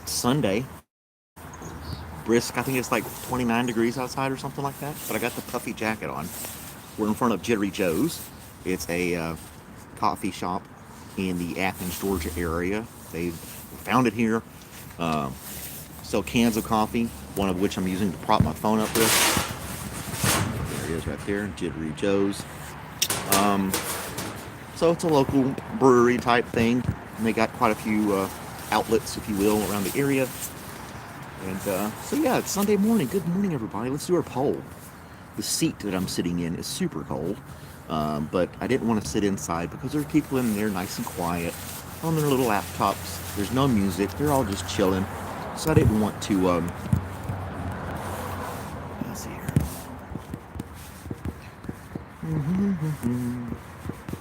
Sunday. Brisk. I think it's like 29 degrees outside or something like that. But I got the puffy jacket on. We're in front of Jittery Joe's. It's a coffee shop in the Athens, Georgia area. They found it here. Um, Sell cans of coffee, one of which I'm using to prop my phone up with. There it is right there, Jittery Joe's. Um, so it's a local brewery type thing. And they got quite a few outlets, if you will, around the area. And so yeah, it's Sunday morning. Good morning, everybody. Let's do our poll. The seat that I'm sitting in is super cold, but I didn't want to sit inside because there's people in there nice and quiet on their little laptops. There's no music. They're all just chilling. So I didn't want to. Let's see here.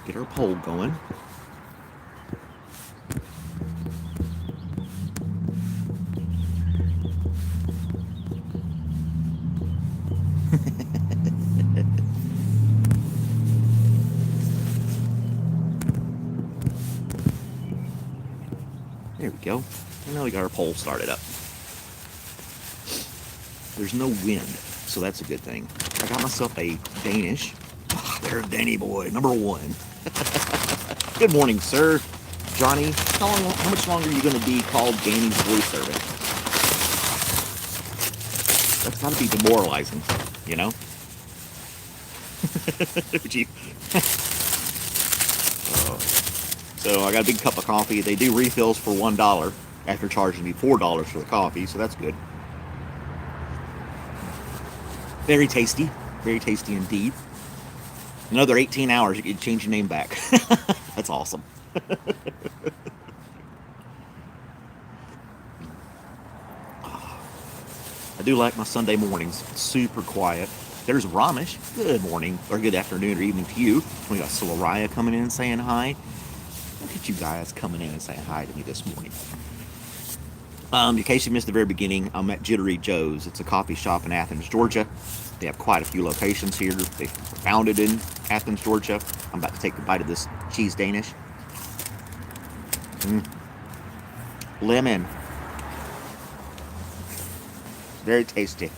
Get our poll going. There we go. And now we got our poll started up. There's no wind, so that's a good thing. I got myself a Danish. There's Danny boy, number one. Good morning, sir. Johnny, how much longer are you going to be called Danny's voice servant? That's got to be demoralizing, you know? So I got a big cup of coffee. They do refills for $1 after charging me $4 for the coffee, so that's good. Very tasty indeed. Another 18 hours, you can change your name back. That's awesome. I do like my Sunday mornings. Super quiet. There's Ramesh. Good morning, or good afternoon, or evening to you. We got Soraya coming in saying hi. Look at you guys coming in and saying hi to me this morning. In case you missed the very beginning, I'm at Jittery Joe's. It's a coffee shop in Athens, Georgia. They have quite a few locations here. They founded in Athens, Georgia. I'm about to take a bite of this cheese Danish. Lemon. Very tasty.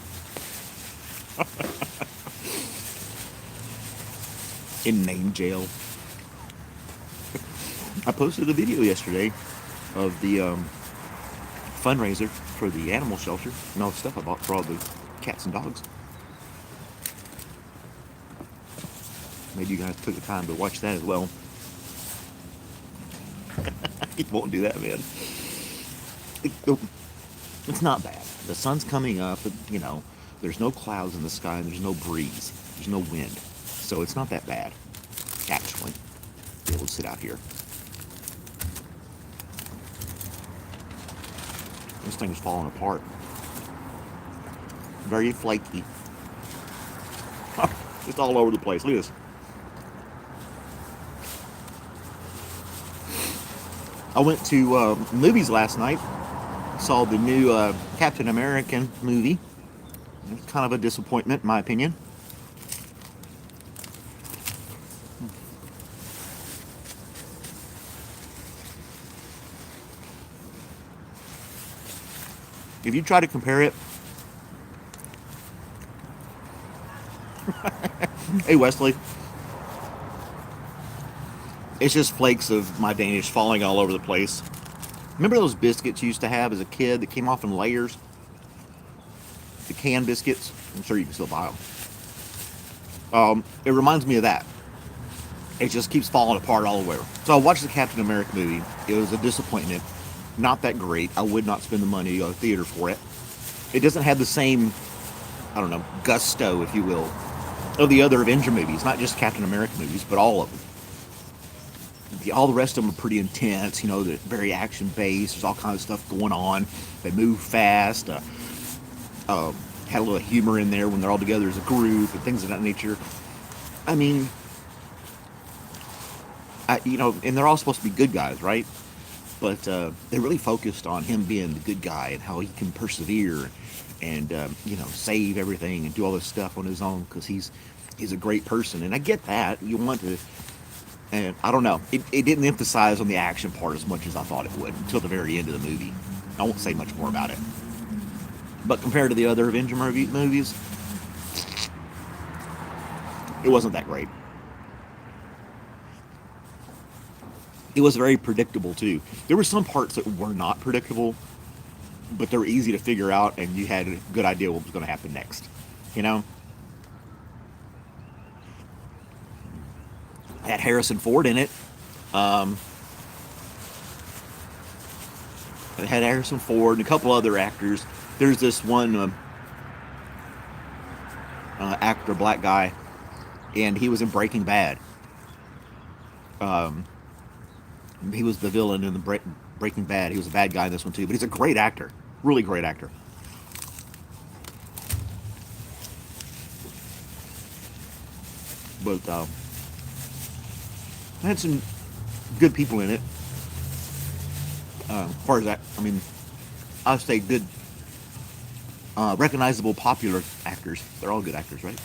In name jail. I posted a video yesterday of the fundraiser for the animal shelter and all the stuff I bought for all the cats and dogs. Maybe you guys took the time to watch that as well. You won't do that, man. It's not bad. The sun's coming up, but, you know, there's no clouds in the sky and there's no breeze. There's no wind. So it's not that bad, actually, to be able to sit out here. This thing's falling apart. Very flaky. Just all over the place. Look at this. I went to movies last night. Saw the new Captain American movie. It's kind of a disappointment, in my opinion. If you try to compare it, hey Wesley, it's just flakes of my Danish falling all over the place. Remember those biscuits you used to have as a kid that came off in layers? The canned biscuits? I'm sure you can still buy them. It reminds me of that. It just keeps falling apart all the way. So I watched the Captain America movie. It was a disappointment. Not that great. I would not spend the money to go to the theater for it. It doesn't have the same, I don't know, gusto, if you will, of the other Avenger movies. Not just Captain America movies, but all of them. All the rest of them are pretty intense. You know, they're very action-based. There's all kinds of stuff going on. They move fast. Had a little humor in there when they're all together as a group and things of that nature. I mean, and they're all supposed to be good guys, right? But they really focused on him being the good guy and how he can persevere and save everything and do all this stuff on his own because he's a great person. And I get that. You want to, and I don't know. It didn't emphasize on the action part as much as I thought it would until the very end of the movie. I won't say much more about it. But compared to the other Avenger movies, it wasn't that great. It was very predictable too. There were some parts that were not predictable, but they were easy to figure out, and you had a good idea what was going to happen next. You know, it had Harrison Ford in it. Um, it had Harrison Ford and a couple other actors. There's this one actor, black guy, and he was in Breaking Bad. Um, he was the villain in the Breaking Bad. He was a bad guy in this one too, but he's a great actor, really great actor. But I had some good people in it. As far as that, I mean, I'd say good, recognizable, popular actors. They're all good actors, right?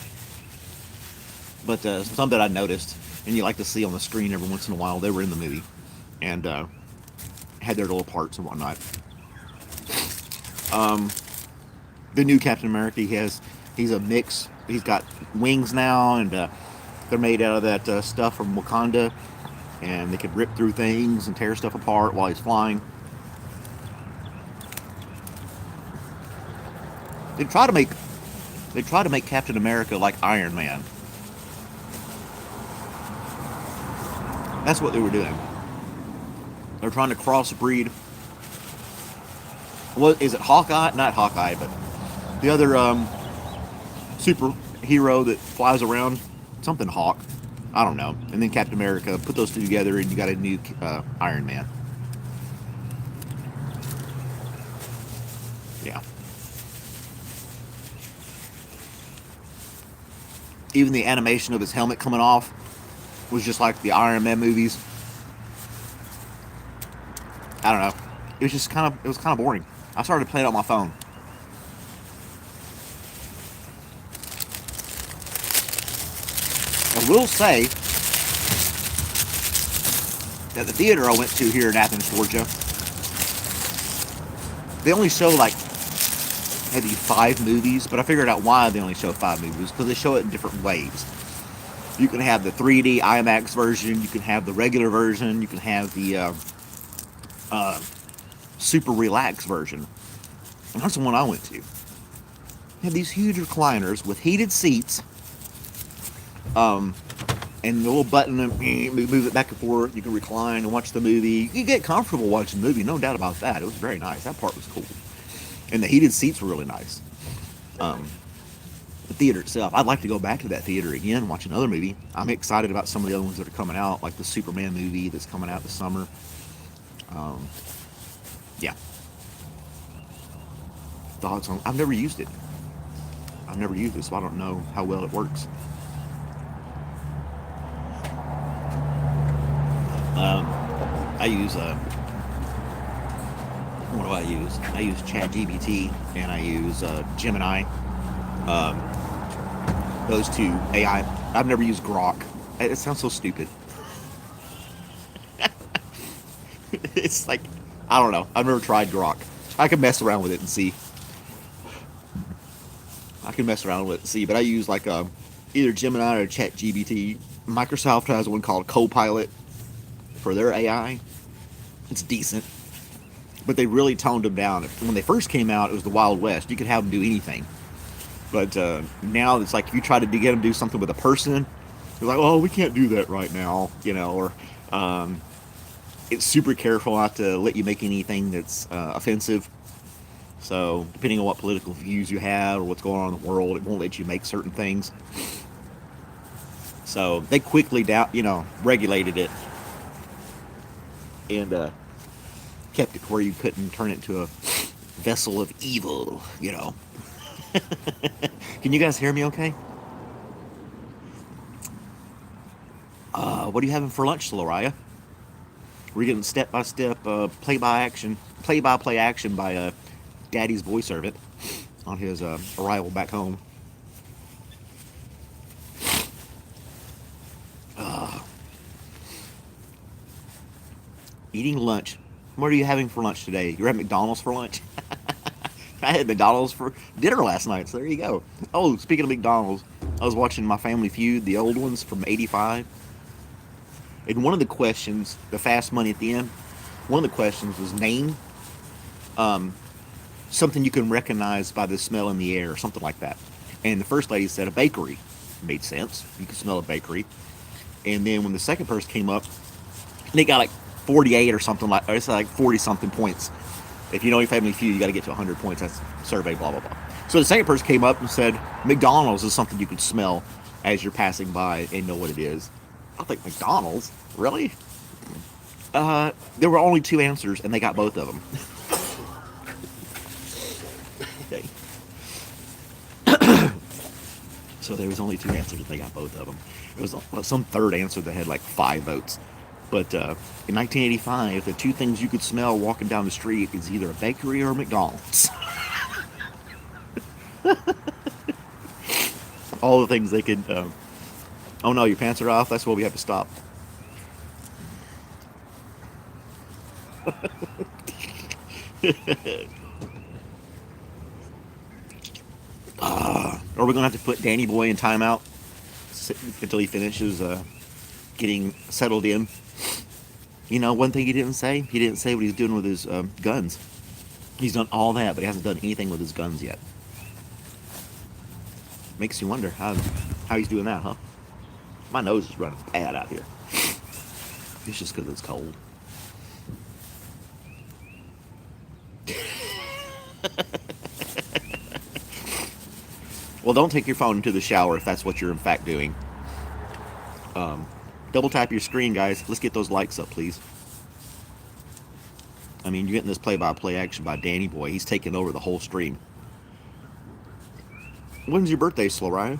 But some that I noticed, and you like to see on the screen every once in a while, they were in the movie and had their little parts and whatnot. Um, the new Captain America, he's a mix. He's got wings now, and they're made out of that stuff from Wakanda, and they could rip through things and tear stuff apart while he's flying. They try to make they try to make Captain America like Iron Man. That's what they were doing. They're trying to crossbreed. What is it? Hawkeye? Not Hawkeye, but the other superhero that flies around. Something Hawk. I don't know. And then Captain America. Put those two together, and you got a new Iron Man. Yeah. Even the animation of his helmet coming off was just like the Iron Man movies. I don't know. It was kind of boring. I started playing it on my phone. I will say that the theater I went to here in Athens, Georgia, they only show like maybe 5 movies, but I figured out why they only show 5 movies, because they show it in different ways. You can have the 3D IMAX version, you can have the regular version, you can have the super relaxed version. And that's the one I went to. They have these huge recliners with heated seats, and the little button, and move it back and forth. You can recline and watch the movie. You get comfortable watching the movie, no doubt about that. It was very nice. That part was cool. And the heated seats were really nice. The theater itself, I'd like to go back to that theater again and watch another movie. I'm excited about some of the other ones that are coming out, like the Superman movie that's coming out this summer. Yeah. Thoughts on? I've never used it. I've never used it, so I don't know how well it works. I use what do I use? I use ChatGPT and I use Gemini. Um, those two AI. I've never used Grok. It sounds so stupid. It's like, I don't know. I've never tried Grok. I can mess around with it and see. But I use like either Gemini or ChatGPT. Microsoft has one called Copilot for their AI. It's decent, but they really toned them down. When they first came out, it was the Wild West. You could have them do anything. But now it's like if you try to get them to do something with a person, they're like, "Oh, we can't do that right now," or it's super careful not to let you make anything that's offensive. So depending on what political views you have or what's going on in the world, it won't let you make certain things. So they quickly regulated it and kept it where you couldn't turn it into a vessel of evil. Can you guys hear me okay? What are you having for lunch, Loraya? We're getting step-by-step play-by-play action by Daddy's boy servant on his arrival back home. Eating lunch What are you having for lunch today? You're at McDonald's for lunch? I had McDonald's for dinner last night, so there you go. Oh, speaking of McDonald's, I was watching My Family Feud, the old ones from '85, and one of the questions, the Fast Money at the end, one of the questions was name something you can recognize by the smell in the air, or something like that. And the first lady said a bakery. Made sense. You could smell a bakery. And then when the second person came up, they got like 48 or something like, or it's like 40 something points. If you know your Family Feud, you got to get to 100 points. That's survey, blah, blah, blah. So the second person came up and said, McDonald's is something you could smell as you're passing by and know what it is. I think McDonald's? Really? There were only two answers, and they got both of them. Okay. So there was only two answers, and they got both of them. It was some third answer that had like 5 votes. But in 1985, the two things you could smell walking down the street is either a bakery or a McDonald's. All the things they could. Oh no, your pants are off. That's where we have to stop. Are we gonna have to put Danny Boy in timeout until he finishes getting settled in? You know, one thing he didn't say what he's doing with his guns. He's done all that, but he hasn't done anything with his guns yet. Makes you wonder how he's doing that, huh? My nose is running bad out here. It's just because it's cold. Well, don't take your phone into the shower if that's what you're in fact doing. Double tap your screen, guys. Let's get those likes up, please. I mean, you're getting this play-by-play action by Danny Boy. He's taking over the whole stream. When's your birthday, Slorian?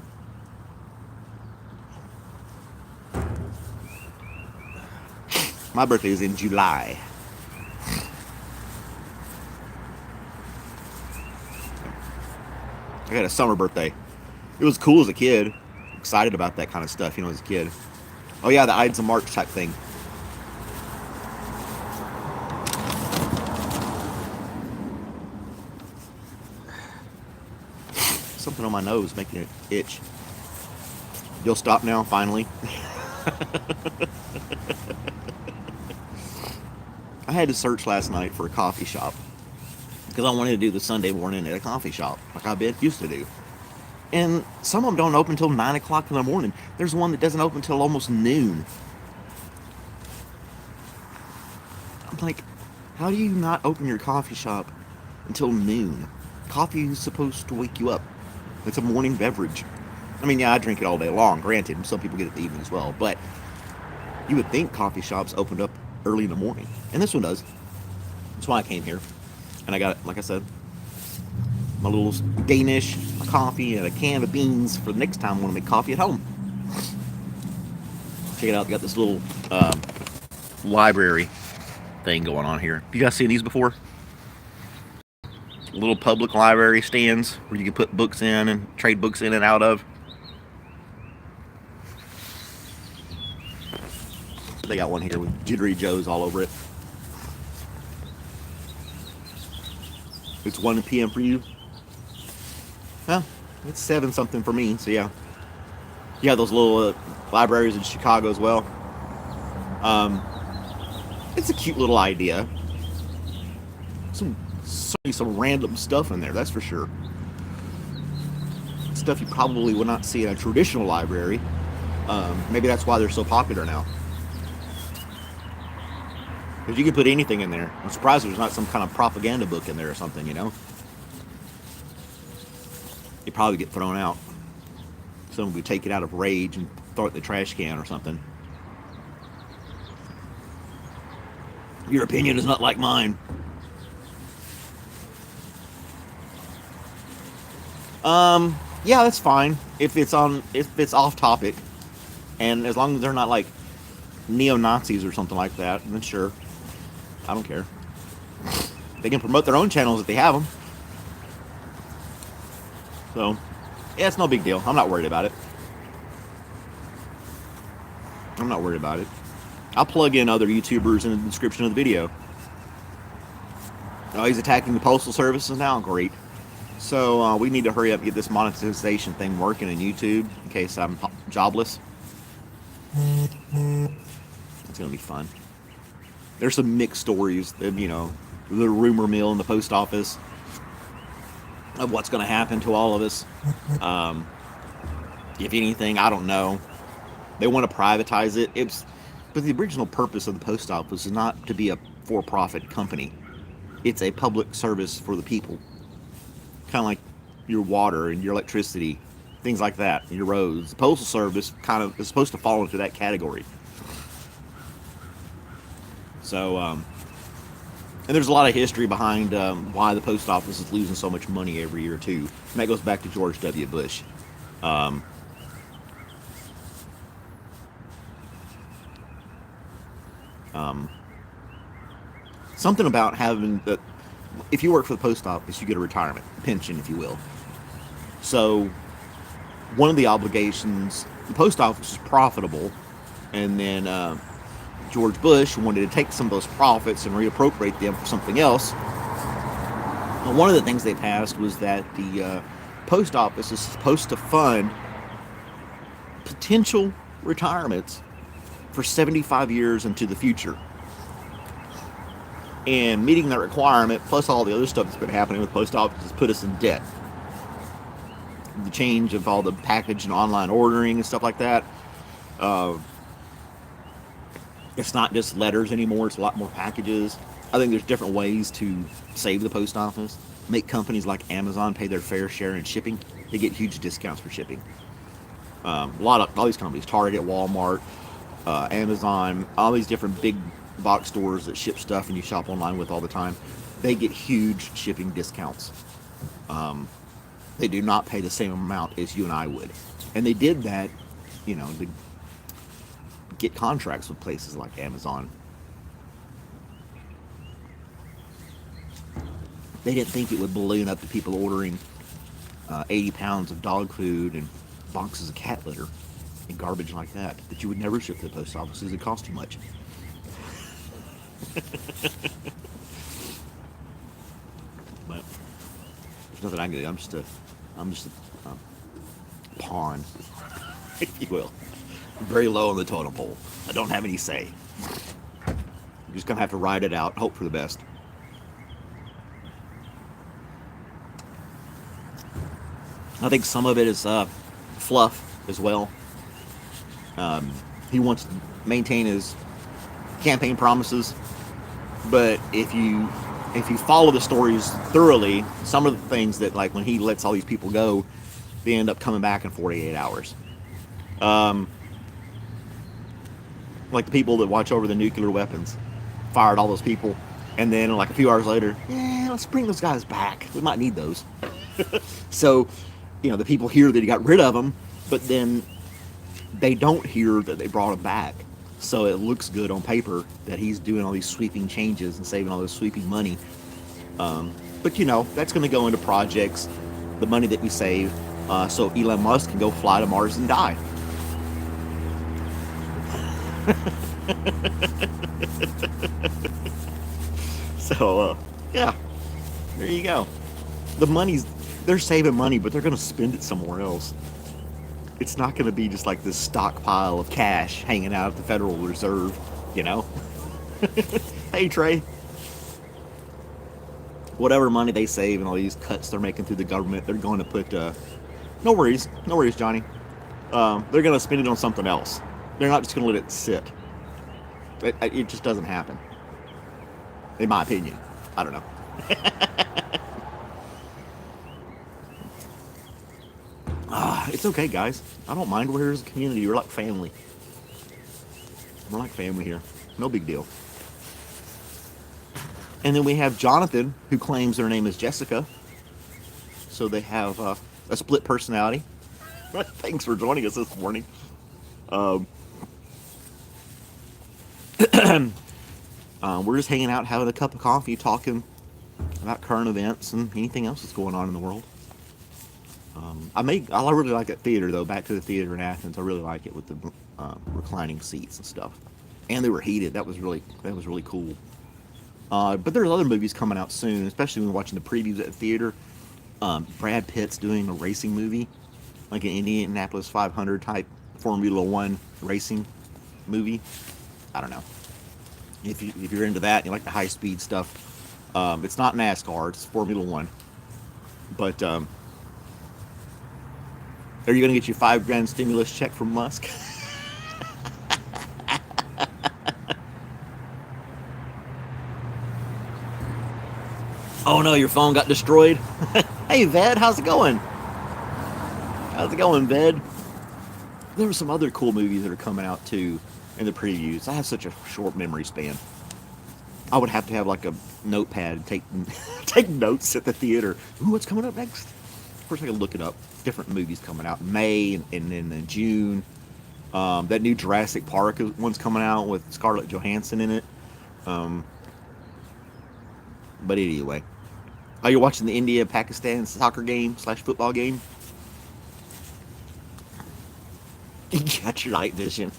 My birthday is in July. I got a summer birthday. It was cool as a kid. Excited about that kind of stuff, you know, as a kid. Oh yeah, the Ides of March type thing. Something on my nose making it itch. You'll stop now, finally. I had to search last night for a coffee shop because I wanted to do the Sunday morning at a coffee shop like I used to do. And some of them don't open until 9 o'clock in the morning. There's one that doesn't open until almost noon. I'm like, how do you not open your coffee shop until noon? Coffee is supposed to wake you up. It's a morning beverage. I mean, yeah, I drink it all day long, granted. Some people get it in the evening as well. But you would think coffee shops opened up early in the morning. And this one does. That's why I came here. And I got, like I said, my little Danish, my coffee, and a can of beans for the next time I want to make coffee at home. Check it out. Got this little library thing going on here. Have you guys seen these before? Little public library stands where you can put books in and trade books in and out of. They got one here with Jittery Joes all over it. It's 1 p.m. for you. Well, it's 7 something for me, so yeah. You have those little libraries in Chicago as well. It's a cute little idea. Some random stuff in there, that's for sure. Stuff you probably would not see in a traditional library. Maybe that's why they're so popular now. Because you can put anything in there. I'm surprised there's not some kind of propaganda book in there or something, you know? You'd probably get thrown out. Someone would take it out of rage and throw it in the trash can or something. Your opinion is not like mine. Yeah, that's fine. If it's off topic, and as long as they're not like neo-Nazis or something like that, then sure. I don't care. They can promote their own channels if they have them. So, yeah, it's no big deal. I'm not worried about it. I'm not worried about it. I'll plug in other YouTubers in the description of the video. Oh, he's attacking the postal services now. Great. So we need to hurry up and get this monetization thing working in YouTube in case I'm jobless. It's gonna be fun. There's some mixed stories. The rumor mill in the post office of what's going to happen to all of us. Um, if anything, I don't know. They want to privatize it. But the original purpose of the post office is not to be a for-profit company. It's a public service for the people, kind of like your water and your electricity, things like that, and your roads. The postal service kind of is supposed to fall into that category. So, and there's a lot of history behind why the post office is losing so much money every year too. And that goes back to George W. Bush. Um, um, Something about having that. If you work for the post office, you get a retirement pension, if you will. So, one of the obligations, the post office is profitable, and then George Bush wanted to take some of those profits and reappropriate them for something else. And one of the things they passed was that the post office is supposed to fund potential retirements for 75 years into the future. And meeting that requirement, plus all the other stuff that's been happening with the post office, has put us in debt. The change of all the package and online ordering and stuff like that. It's not just letters anymore, it's a lot more packages. I think there's different ways to save the post office. Make companies like Amazon pay their fair share in shipping. They get huge discounts for shipping. All these companies, Target, Walmart, Amazon, all these different big box stores that ship stuff and you shop online with all the time, they get huge shipping discounts. They do not pay the same amount as you and I would. And they did that, to get contracts with places like Amazon. They didn't think it would balloon up to people ordering 80 pounds of dog food and boxes of cat litter and garbage like that you would never ship to the post office because it cost too much. But there's nothing I can do. I'm just a pawn, if you will. Very low on the totem pole. I don't have any say. I'm just gonna have to ride it out, hope for the best. I think some of it is fluff as well. He wants to maintain his campaign promises, but if you follow the stories thoroughly, some of the things that, like when he lets all these people go, they end up coming back in 48 hours. Like the people that watch over the nuclear weapons, fired all those people, and then like a few hours later, let's bring those guys back. We might need those. So, the people hear that he got rid of them, but then they don't hear that they brought them back. So it looks good on paper that he's doing all these sweeping changes and saving all this sweeping money. But that's going to go into projects, the money that we save, so Elon Musk can go fly to Mars and die. So, yeah, there you go. They're saving money, but they're going to spend it somewhere else. It's not going to be just like this stockpile of cash hanging out at the Federal Reserve, Hey, Trey. Whatever money they save and all these cuts they're making through the government, they're going to put, no worries, Johnny. They're going to spend it on something else. They're not just going to let it sit. It just doesn't happen. In my opinion. I don't know. It's okay, guys. I don't mind. We're here as a community. We're like family. We're like family here. No big deal. And then we have Jonathan, who claims their name is Jessica. So they have a split personality. Thanks for joining us this morning. We're just hanging out, having a cup of coffee, talking about current events and anything else that's going on in the world. I really like that theater though. Back to the theater in Athens. I really like it with the reclining seats and stuff, and they were heated. That was really cool. But there's other movies coming out soon, especially when watching the previews at the theater. Brad Pitt's doing a racing movie, like an Indianapolis 500 type Formula One racing movie. I don't know if you're into that, and you like the high speed stuff. It's not NASCAR; it's Formula One. But are you going to get your 5 grand stimulus check from Musk? Oh no, your phone got destroyed. Hey, Ved, how's it going? How's it going, Ved? There were some other cool movies that are coming out too in the previews. I have such a short memory span. I would have to have like a notepad and take take notes at the theater. Ooh, what's coming up next? Of course, I can look it up. Different movies coming out in May and then in June. That new Jurassic Park one's coming out with Scarlett Johansson in it. Um, but anyway, are you watching the India Pakistan soccer game / football game? You got your night vision.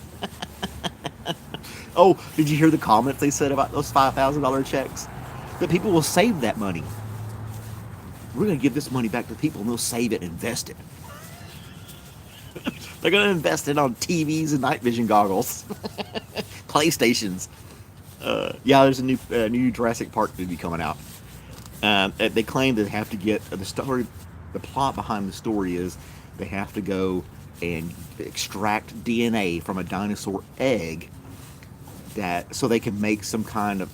Oh, did you hear the comments they said about those $5,000 checks? That people will save that money. We're going to give this money back to people and they'll save it and invest it. They're going to invest it on TVs and night vision goggles, PlayStations. Yeah, there's a new Jurassic Park movie coming out. They claim they have to get the story. The plot behind the story is they have to go and extract DNA from a dinosaur egg that so they can make some kind of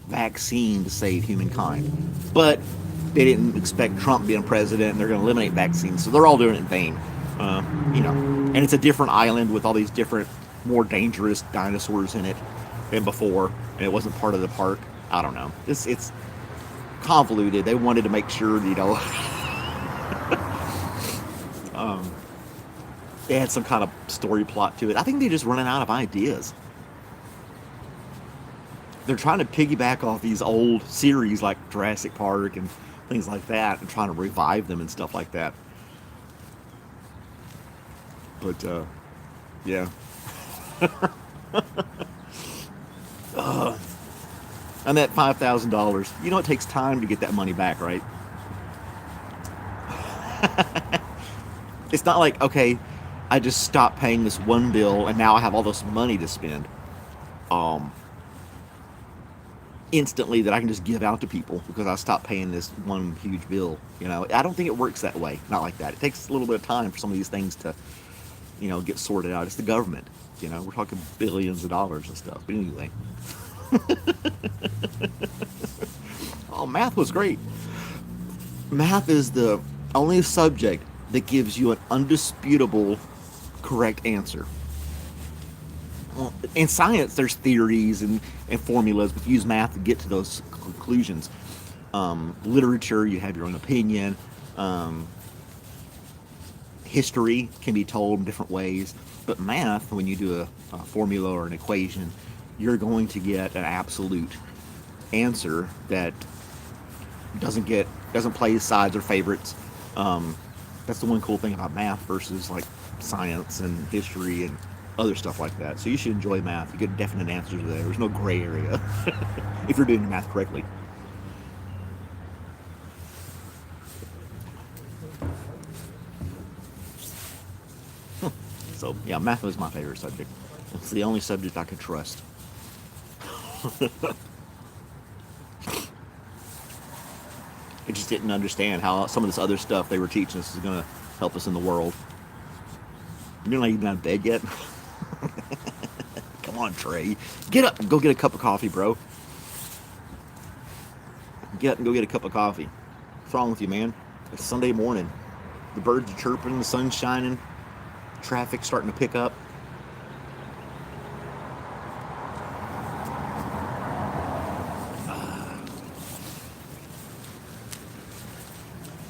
vaccine to save humankind. But they didn't expect Trump being president, and they're going to eliminate vaccines, so they're all doing it in vain. And it's a different island with all these different, more dangerous dinosaurs in it than before, and it wasn't part of the park. I don't know. It's convoluted. They wanted to make sure, they had some kind of story plot to it. I think they're just running out of ideas. They're trying to piggyback off these old series like Jurassic Park and things like that, and trying to revive them and stuff like that. But yeah. And that $5,000, it takes time to get that money back, right? It's not like, okay, I just stopped paying this one bill and now I have all this money to spend. Um, Instantly that I can just give out to people because I stopped paying this one huge bill. I don't think it works that way. Not like that. It takes a little bit of time for some of these things to, get sorted out. It's the government. We're talking billions of dollars and stuff. But anyway. Oh, math was great. Math is the only subject that gives you an undisputable correct answer. Well, in science, there's theories and formulas, but you use math to get to those conclusions. Literature, you have your own opinion. History can be told in different ways. But math, when you do a formula or an equation, you're going to get an absolute answer that doesn't play sides or favorites. That's the one cool thing about math versus like science and history and other stuff like that. So you should enjoy math. You get definite answers there. There's no gray area if you're doing the math correctly. So yeah, math was my favorite subject. It's the only subject I could trust. I just didn't understand how some of this other stuff they were teaching us is going to help us in the world. You're not even out of bed yet? Come on, Trey. Get up and go get a cup of coffee, bro. Get up and go get a cup of coffee. What's wrong with you, man? It's Sunday morning. The birds are chirping, the sun's shining, traffic's starting to pick up.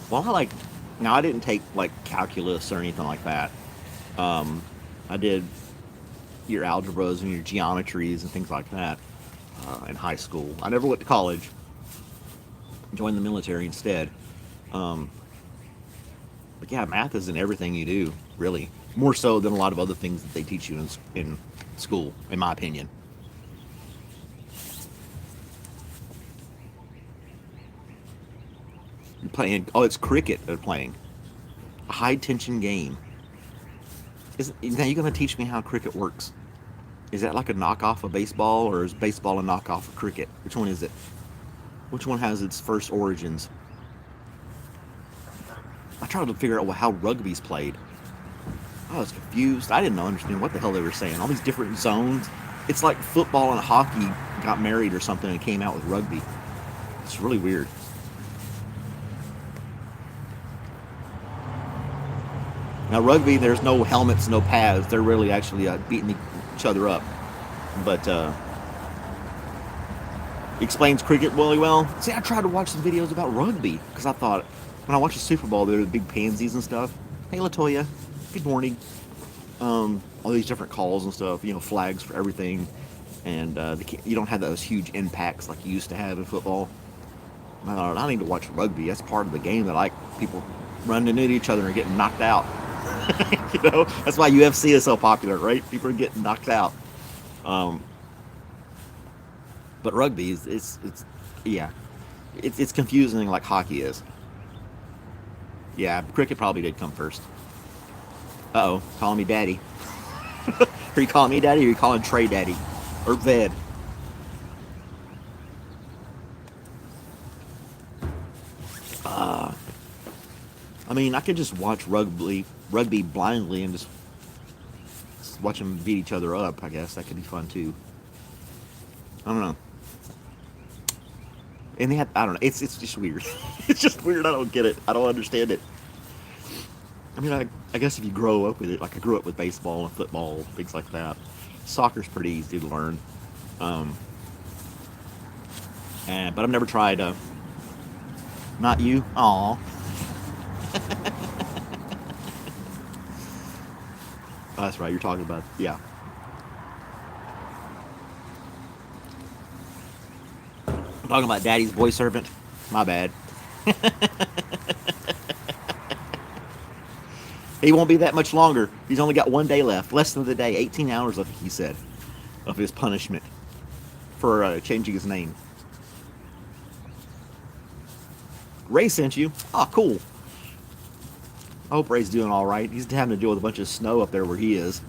Well, I didn't take like calculus or anything like that. I did your algebras and your geometries and things like that in high school. I never went to college. Joined the military instead. But yeah, math is in everything you do, really. More so than a lot of other things that they teach you in school, in my opinion. Playing. Oh, it's cricket they're playing. A high tension game. Now you're gonna teach me how cricket works? Is that like a knockoff of baseball, or is baseball a knockoff of cricket? Which one is it? Which one has its first origins? I tried to figure out how rugby's played. I was confused. I didn't understand what the hell they were saying. All these different zones. It's like football and hockey got married or something and came out with rugby. It's really weird. Now rugby, there's no helmets, no pads. They're really actually beating each other up. But explains cricket really well. See, I tried to watch some videos about rugby because I thought when I watch the Super Bowl, there are the big pansies and stuff. Hey, Latoya, good morning. All these different calls and stuff, flags for everything, and you don't have those huge impacts like you used to have in football. I thought I need to watch rugby. That's part of the game that I like people running into each other and getting knocked out. That's why UFC is so popular, right? People are getting knocked out. But rugby it's yeah, it's confusing like hockey is. Yeah, cricket probably did come first. Uh-oh, calling me daddy. Are you calling me daddy, or are you calling Trey daddy? Or Ved? I mean, I could just watch rugby blindly and just watch them beat each other up. I guess that could be fun too. I don't know. And I don't know. It's just weird. It's just weird. I don't get it. I don't understand it. I mean, I guess if you grow up with it, like I grew up with baseball and football, things like that. Soccer's pretty easy to learn. But I've never tried. Not you. Aw. Oh, that's right. You're talking about, yeah. I'm talking about Daddy's boy servant. My bad. He won't be that much longer. He's only got 1 day left. Less than the day. 18 hours, I think he said, of his punishment for changing his name. Ray sent you. Oh, cool. I hope Ray's doing all right. He's having to deal with a bunch of snow up there where he is.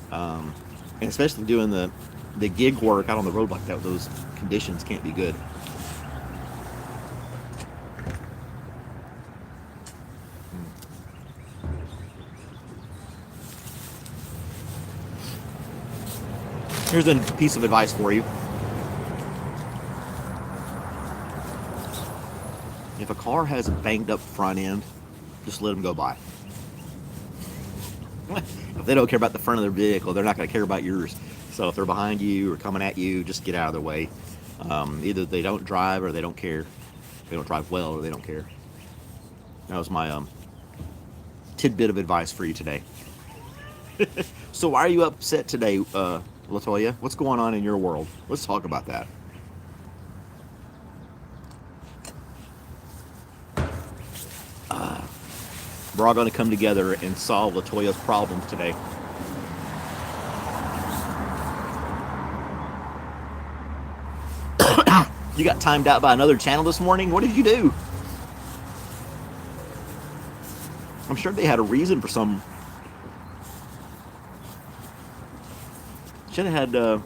And especially doing the gig work out on the road like that, those conditions can't be good. Here's a piece of advice for you. If a car has a banged up front end, just let them go by. If they don't care about the front of their vehicle, they're not going to care about yours. So if they're behind you or coming at you, just get out of their way. Either they don't drive or they don't care. They don't drive well or they don't care. That was my tidbit of advice for you today. So why are you upset today, Latoya? What's going on in your world? Let's talk about that. We're all going to come together and solve Latoya's problems today. You got timed out by another channel this morning? What did you do? I'm sure they had a reason for some. Should have had. There's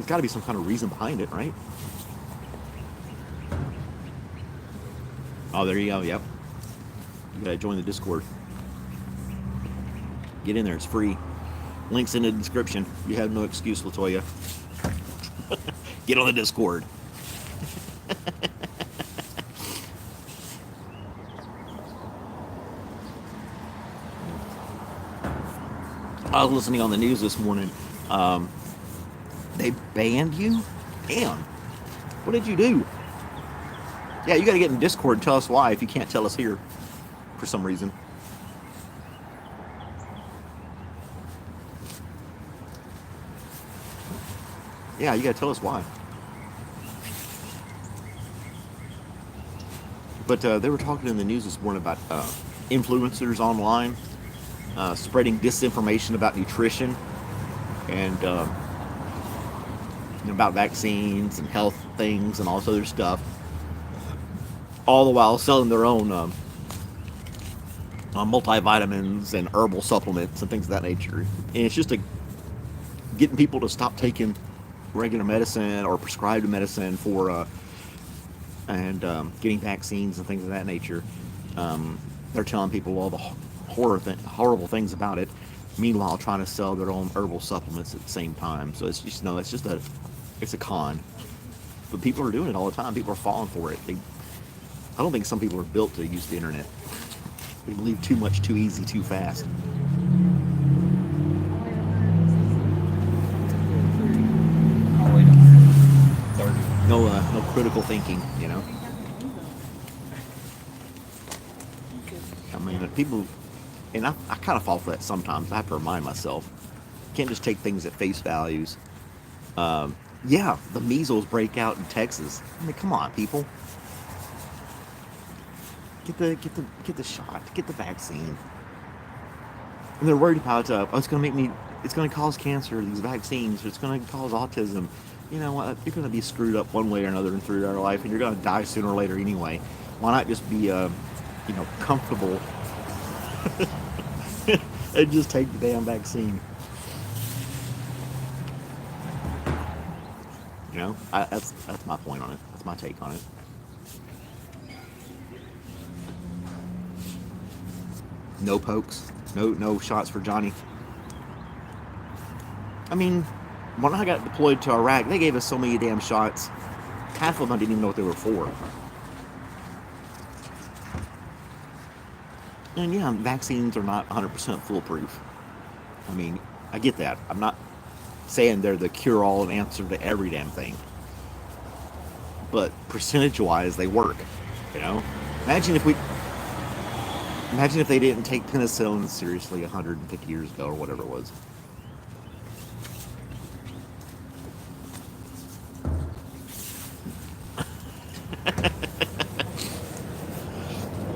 got to be some kind of reason behind it, right? Oh, there you go. Yep. You gotta join the Discord. Get in there. It's free. Links in the description. You have no excuse, Latoya. Get on the Discord. I was listening on the news this morning. They banned you? Damn. What did you do? Yeah, you got to get in Discord and tell us why if you can't tell us here for some reason. Yeah, you got to tell us why. But they were talking in the news this morning about influencers online spreading disinformation about nutrition and about vaccines and health things and all this other stuff. all the while selling their own multivitamins and herbal supplements and things of that nature. And it's just getting people to stop taking regular medicine or prescribed medicine for and getting vaccines and things of that nature. They're telling people all the horrible things about it. Meanwhile, trying to sell their own herbal supplements at the same time. So it's just it's a con. But people are doing it all the time. People are falling for it. I don't think some people are built to use the internet. They believe too much, too easy, too fast. No critical thinking, you know. I mean, people, and I kind of fall for that sometimes. I have to remind myself, you can't just take things at face values. Yeah, the measles break out in Texas. I mean, come on, people, get the shot, get the vaccine. And they're worried about it's going to make me, it's going to cause cancer. These vaccines, it's going to cause autism. You know what? You're going to be screwed up one way or another through your life, and you're going to die sooner or later anyway. Why not just be, comfortable and just take the damn vaccine? You know, that's my point on it. That's my take on it. No pokes, no shots for Johnny. I mean, when I got deployed to Iraq, they gave us so many damn shots. Half of them I didn't even know what they were for. And yeah, vaccines are not 100% foolproof. I mean, I get that. I'm not saying they're the cure-all and answer to every damn thing. But percentage-wise, they work. You know, imagine if they didn't take penicillin seriously 150 years ago or whatever it was.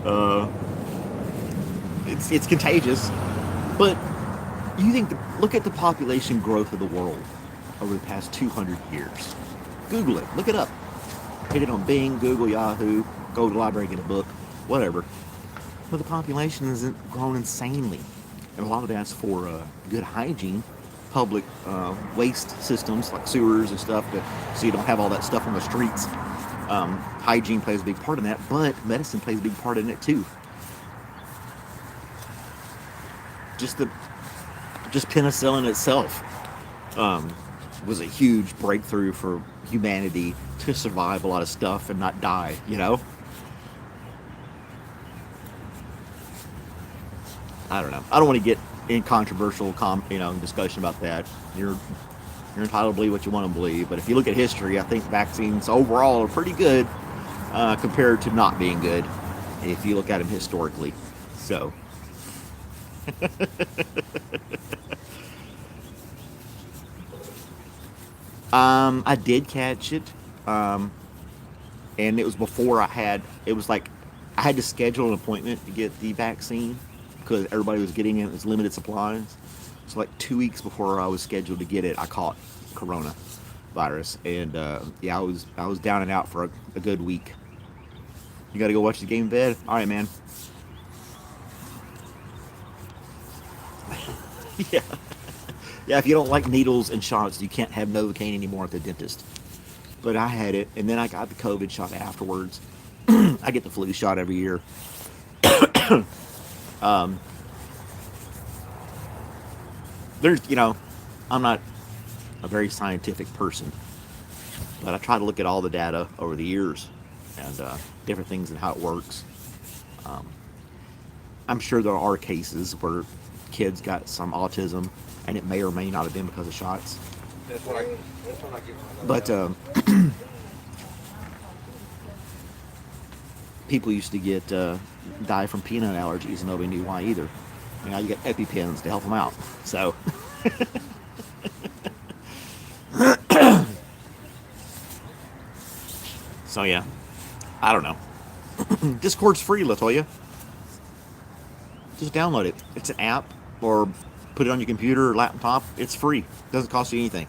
Uh, it's contagious, but you think look at the population growth of the world over the past 200 years. Google it, look it up. Hit it on Bing, Google, Yahoo. Go to the library, get a book, whatever. But the population isn't grown insanely, and a lot of that's for good hygiene, public waste systems like sewers and stuff, so you don't have all that stuff on the streets. Hygiene plays a big part in that, but medicine plays a big part in it too. Just penicillin itself was a huge breakthrough for humanity to survive a lot of stuff and not die. You know, I don't know. I don't want to get in controversial, discussion about that. You're entitled to believe what you want to believe, but if you look at history, I think vaccines overall are pretty good compared to not being good if you look at them historically. So. I did catch it, and it was before it was like, I had to schedule an appointment to get the vaccine because everybody was getting it. It was limited supplies. So like 2 weeks before I was scheduled to get it, I caught coronavirus, and yeah, I was down and out for a good week. You got to go watch the game in bed? All right, man. Yeah. Yeah, if you don't like needles and shots, you can't have Novocaine anymore at the dentist. But I had it, and then I got the COVID shot afterwards. I get the flu shot every year. um, I'm not a very scientific person, but I try to look at all the data over the years and different things and how it works. Um, I'm sure there are cases where kids got some autism, and it may or may not have been because of shots. That's what I give. But people used to get die from peanut allergies, and nobody knew why either. You know, you get EpiPens to help them out. So, so yeah, I don't know. Discord's free, Latoya. Just download it. It's an app, or put it on your computer or laptop. It's free. It doesn't cost you anything.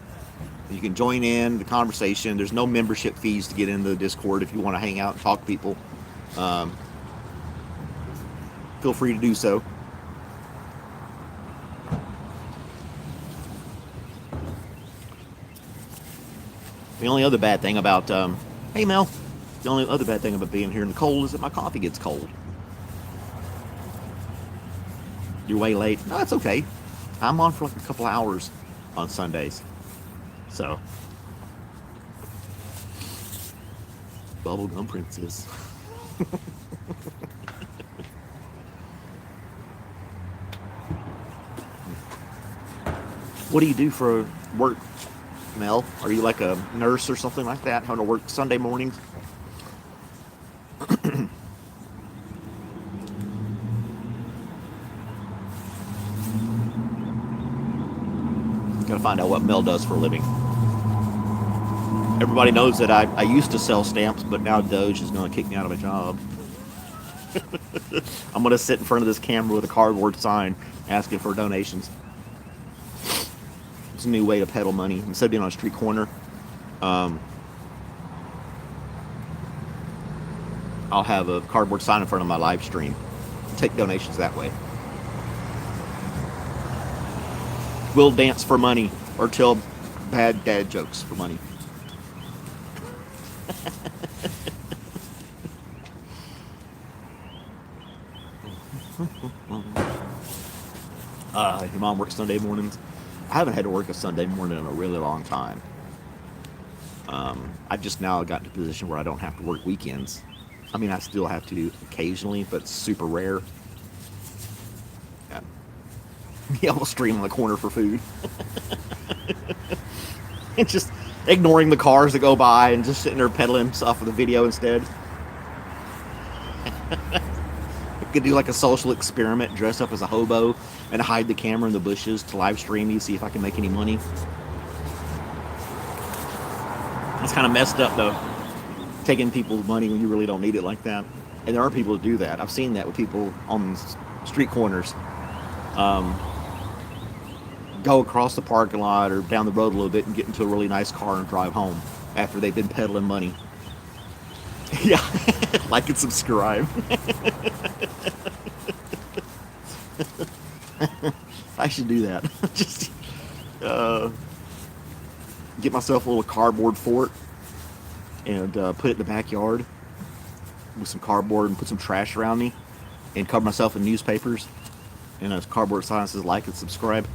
You can join in the conversation. There's no membership fees to get into the Discord if you want to hang out and talk to people. Um, Feel free to do so. The only other bad thing about, hey Mel, the only other bad thing about being here in the cold is that my coffee gets cold. You're way late. No, it's okay. I'm on for like a couple hours on Sundays. So, bubblegum princess. What do you do for work, Mel? Are you like a nurse or something like that, having to work Sunday mornings? Gotta find out what Mel does for a living. Everybody knows that I used to sell stamps, but now Doge is going to kick me out of my job. I'm going to sit in front of this camera with a cardboard sign asking for donations. It's a new way to peddle money. Instead of being on a street corner, um, I'll have a cardboard sign in front of my live stream. Take donations that way. We'll dance for money or tell bad dad jokes for money. Your mom works Sunday mornings. I haven't had to work a Sunday morning in a really long time. I've just now gotten to a position where I don't have to work weekends. I mean, I still have to occasionally, but it's super rare. Yeah. Yellow stream on the corner for food. And just ignoring the cars that go by and just sitting there peddling stuff with a video instead. I could do like a social experiment, dress up as a hobo and hide the camera in the bushes to live stream you, see if I can make any money. It's kind of messed up though, taking people's money when you really don't need it like that. And there are people who do that. I've seen that with people on street corners. Go across the parking lot or down the road a little bit and get into a really nice car and drive home after they've been peddling money. Yeah, like and subscribe. I should do that. Just get myself a little cardboard fort and put it in the backyard with some cardboard and put some trash around me and cover myself in newspapers and a cardboard sign that says like and subscribe.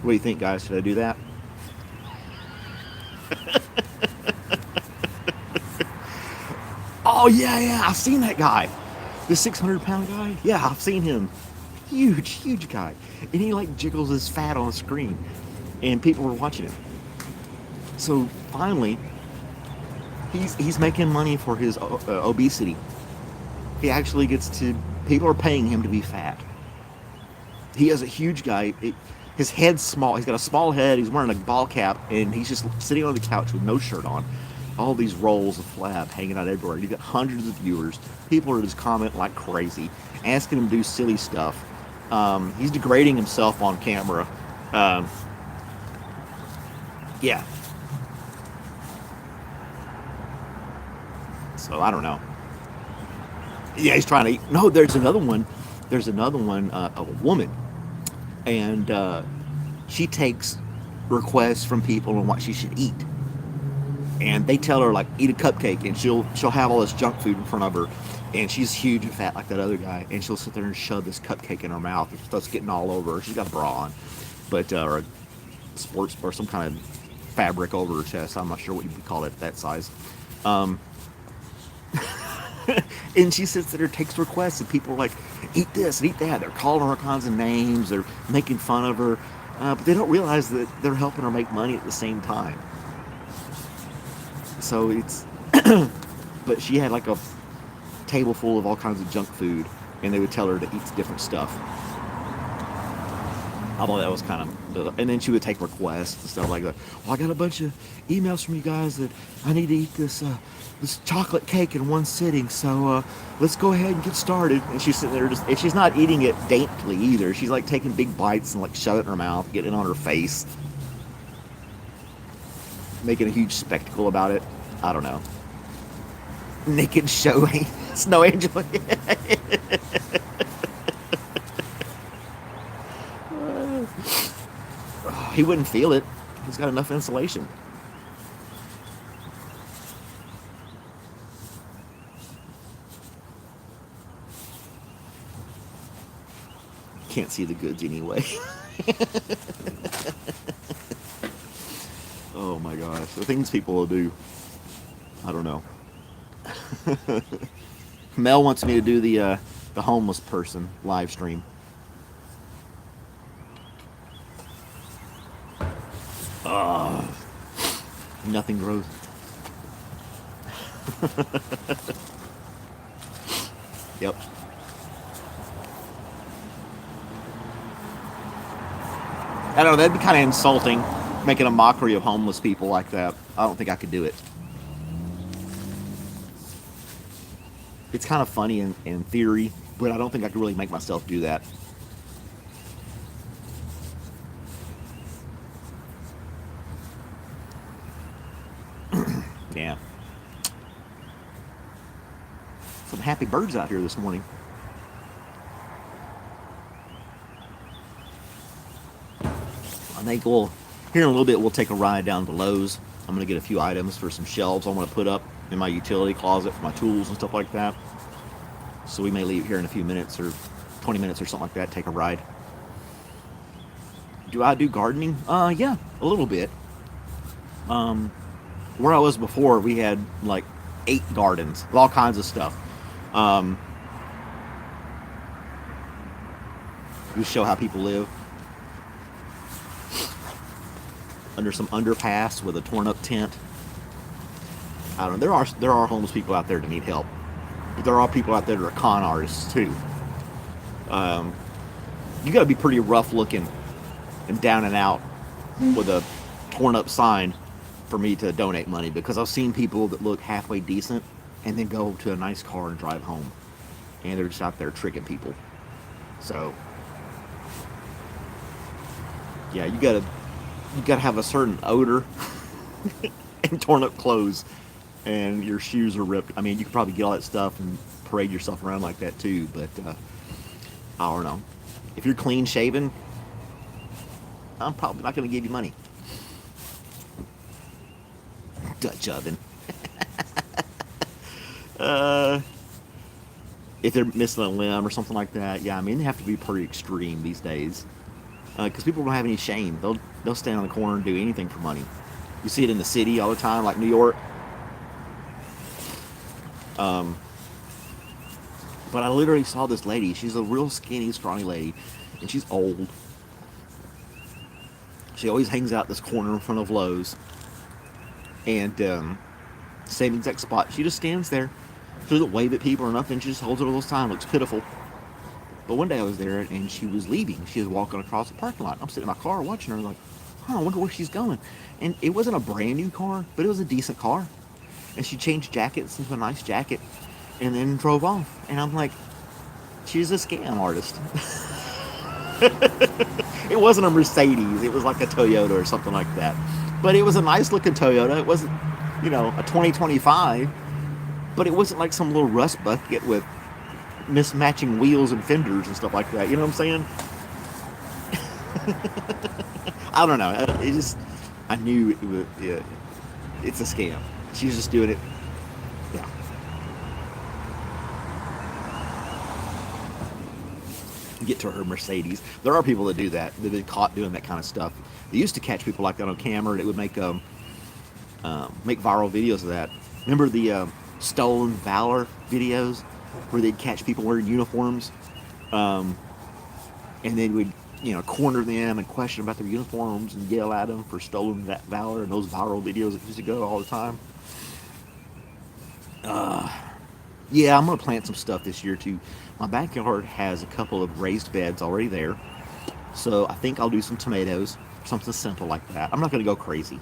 What do you think, guys? Should I do that? Oh, yeah, I've seen that guy. The 600-pound guy? Yeah, I've seen him. Huge guy. And he like jiggles his fat on the screen. And people were watching him. So finally, he's making money for his obesity. He actually gets to, people are paying him to be fat. He has a huge guy. His head's small. He's got a small head. He's wearing a ball cap. And he's just sitting on the couch with no shirt on. All these rolls of flab hanging out everywhere. You got hundreds of viewers. People are just commenting like crazy, asking him to do silly stuff. He's degrading himself on camera. Yeah. So I don't know. Yeah, he's trying to eat. No, there's another one. A woman. And she takes requests from people on what she should eat. And they tell her like eat a cupcake, and she'll have all this junk food in front of her, and she's huge and fat like that other guy, and she'll sit there and shove this cupcake in her mouth, and stuff's getting all over her. She's got a bra on, but or a sports or some kind of fabric over her chest. I'm not sure what you would call it that size. And she sits there, takes requests, and people are like, eat this and eat that. They're calling her all kinds of names. They're making fun of her, but they don't realize that they're helping her make money at the same time. So it's, but she had like a table full of all kinds of junk food, and they would tell her to eat different stuff. I thought that was kind of, and then she would take requests and stuff like that. Well, I got a bunch of emails from you guys that I need to eat this chocolate cake in one sitting, so let's go ahead and get started. And she's sitting there and she's not eating it daintily either. She's like taking big bites and like shoving it in her mouth, getting it on her face, making a huge spectacle about it. I don't know. naked show snow angel. He wouldn't feel it. He's got enough insulation. Can't see the goods anyway. Oh my gosh, the things people will do. I don't know. Mel wants me to do the homeless person live stream. Nothing grows. Yep. I don't know, that'd be kind of insulting, making a mockery of homeless people like that. I don't think I could do it. It's kind of funny in theory, but I don't think I could really make myself do that. Yeah. Some happy birds out here this morning. I think here in a little bit, we'll take a ride down to Lowe's. I'm going to get a few items for some shelves I want to put up in my utility closet for my tools and stuff like that. So we may leave here in a few minutes or 20 minutes or something like that, take a ride. Do I do gardening? Yeah, a little bit. Where I was before, we had like 8 gardens, with all kinds of stuff. We show how people live under some underpass with a torn up tent. I don't know. There are homeless people out there that need help, but there are people out there that are con artists too. You got to be pretty rough looking and down and out with a torn up sign for me to donate money, because I've seen people that look halfway decent and then go to a nice car and drive home, and they're just out there tricking people. So yeah, you gotta have a certain odor and torn up clothes, and your shoes are ripped. I mean, you could probably get all that stuff and parade yourself around like that too, but I don't know. If you're clean shaven, I'm probably not going to give you money. Dutch oven. If they're missing a limb or something like that, yeah, I mean, they have to be pretty extreme these days, because people don't have any shame. They'll stand on the corner and do anything for money. You see it in the city all the time, like New York. But I literally saw this lady. She's a real skinny, scrawny lady, and she's old. She always hangs out this corner in front of Lowe's, and same exact spot. She just stands there. She doesn't wave at people or nothing. She just holds it all the time. Looks pitiful. But one day I was there, and she was leaving. She was walking across the parking lot. I'm sitting in my car watching her, like, I wonder where she's going. And it wasn't a brand new car, but it was a decent car. And she changed jackets into a nice jacket, and then drove off. And I'm like, she's a scam artist. It wasn't a Mercedes. It was like a Toyota or something like that. But it was a nice looking Toyota. It wasn't, a 2025. But it wasn't like some little rust bucket with mismatching wheels and fenders and stuff like that. You know what I'm saying? I don't know. I knew it was. Yeah, it's a scam. She's just doing it. Yeah. Get to her Mercedes. There are people that do that. They've been caught doing that kind of stuff. They used to catch people like that on camera, and it would make viral videos of that. Remember the stolen valor videos where they'd catch people wearing uniforms, and they would corner them and question about their uniforms and yell at them for stolen valor, and those viral videos that used to go all the time. Yeah, I'm gonna plant some stuff this year too. My backyard has a couple of raised beds already there, so I think I'll do some tomatoes, something simple like that. I'm not gonna go crazy,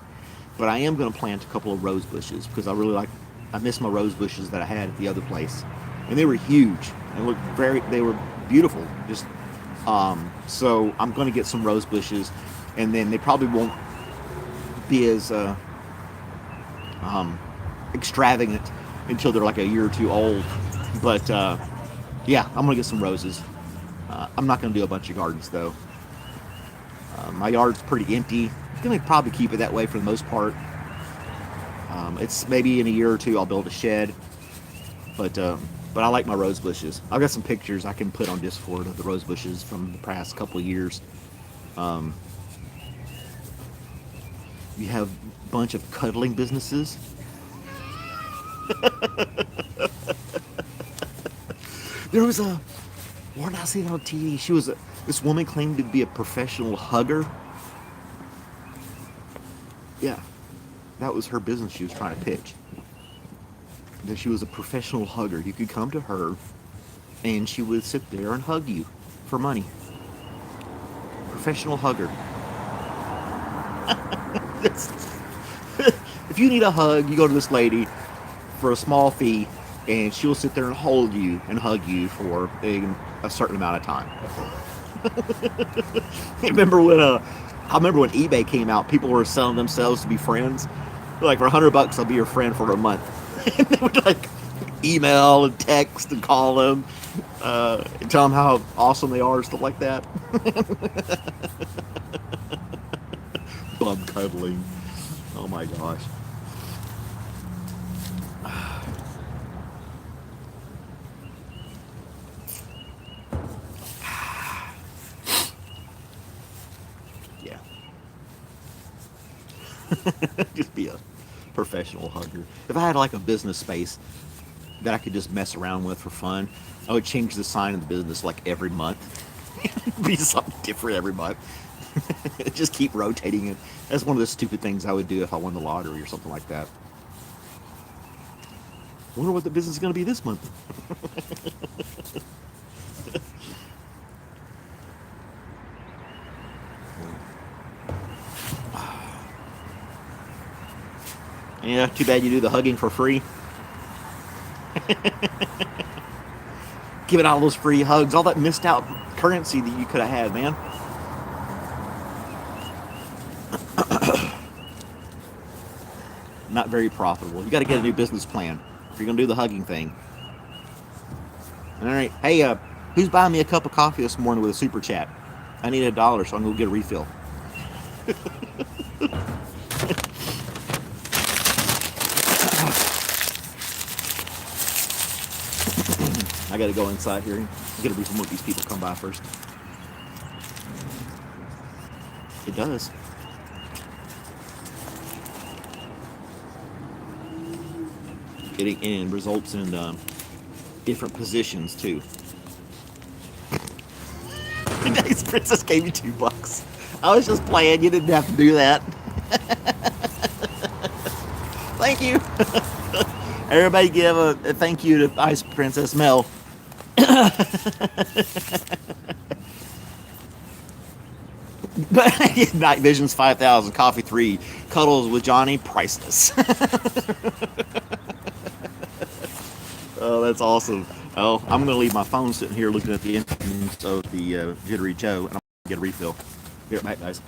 but I am gonna plant a couple of rose bushes, because I miss my rose bushes that I had at the other place, and they were huge and they were beautiful. Just so I'm gonna get some rose bushes, and then they probably won't be as extravagant until they're like a year or two old. But yeah, I'm gonna get some roses. I'm not gonna do a bunch of gardens though. My yard's pretty empty. I'm gonna probably keep it that way for the most part. It's maybe in a year or two I'll build a shed, but I like my rose bushes. I've got some pictures I can put on Discord of the rose bushes from the past couple of years. Um, you have a bunch of cuddling businesses. There was a, where did I see it on TV? This woman claimed to be a professional hugger. Yeah, that was her business she was trying to pitch. That she was a professional hugger. You could come to her and she would sit there and hug you for money. Professional hugger. If you need a hug, you go to this lady for a small fee, and she'll sit there and hold you and hug you for a certain amount of time. I remember when eBay came out, people were selling themselves to be friends. Like, for $100, I'll be your friend for a month. And they would like email and text and call them, and tell them how awesome they are and stuff like that. Bum cuddling. Oh my gosh. Yeah. Just be a professional hugger. If I had like a business space that I could just mess around with for fun, I would change the sign of the business like every month. Be something different every month. Just keep rotating it. That's one of the stupid things I would do if I won the lottery or something like that. Wonder what the business is going to be this month. Yeah, too bad you do the hugging for free. Giving all those free hugs, all that missed out currency that you could have had, man. Not very profitable. You got to get a new business plan if you're going to do the hugging thing. All right. Hey, who's buying me a cup of coffee this morning with a super chat? I need $1, so I'm going to go get a refill. I got to go inside here. I got to let these people come by first. It does. It results in different positions too. Nice, Princess gave you $2. I was just playing. You didn't have to do that. Thank you. Everybody give a thank you to Ice Princess Mel. Night Visions 5000, Coffee 3, Cuddles with Johnny, priceless. Oh, that's awesome. Oh, I'm going to leave my phone sitting here looking at the entrance of the Jittery Joe, and I'm going to get a refill. Be right back, guys.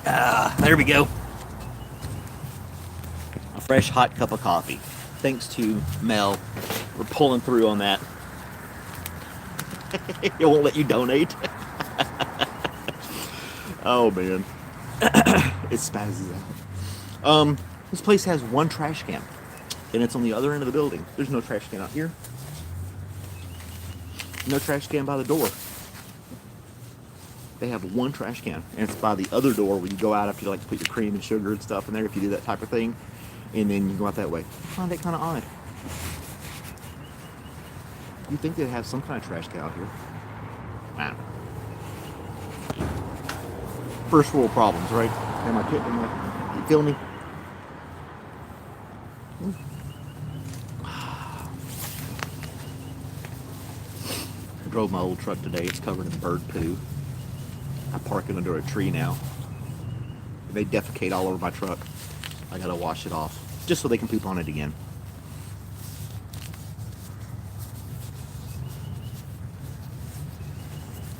There we go. A fresh hot cup of coffee. Thanks to Mel for pulling through on that. It won't let you donate. Oh man. It spazzes out. This place has one trash can, and it's on the other end of the building. There's no trash can out here. No trash can by the door. They have one trash can, and it's by the other door where you go out after you like to put your cream and sugar and stuff in there if you do that type of thing, and then you go out that way. I find that kind of odd. You think they'd have some kind of trash can out here? Man. First world problems, right? Am I kidding? You feel me? I drove my old truck today. It's covered in bird poo. I park it under a tree now. They defecate all over my truck. I gotta wash it off just so they can poop on it again.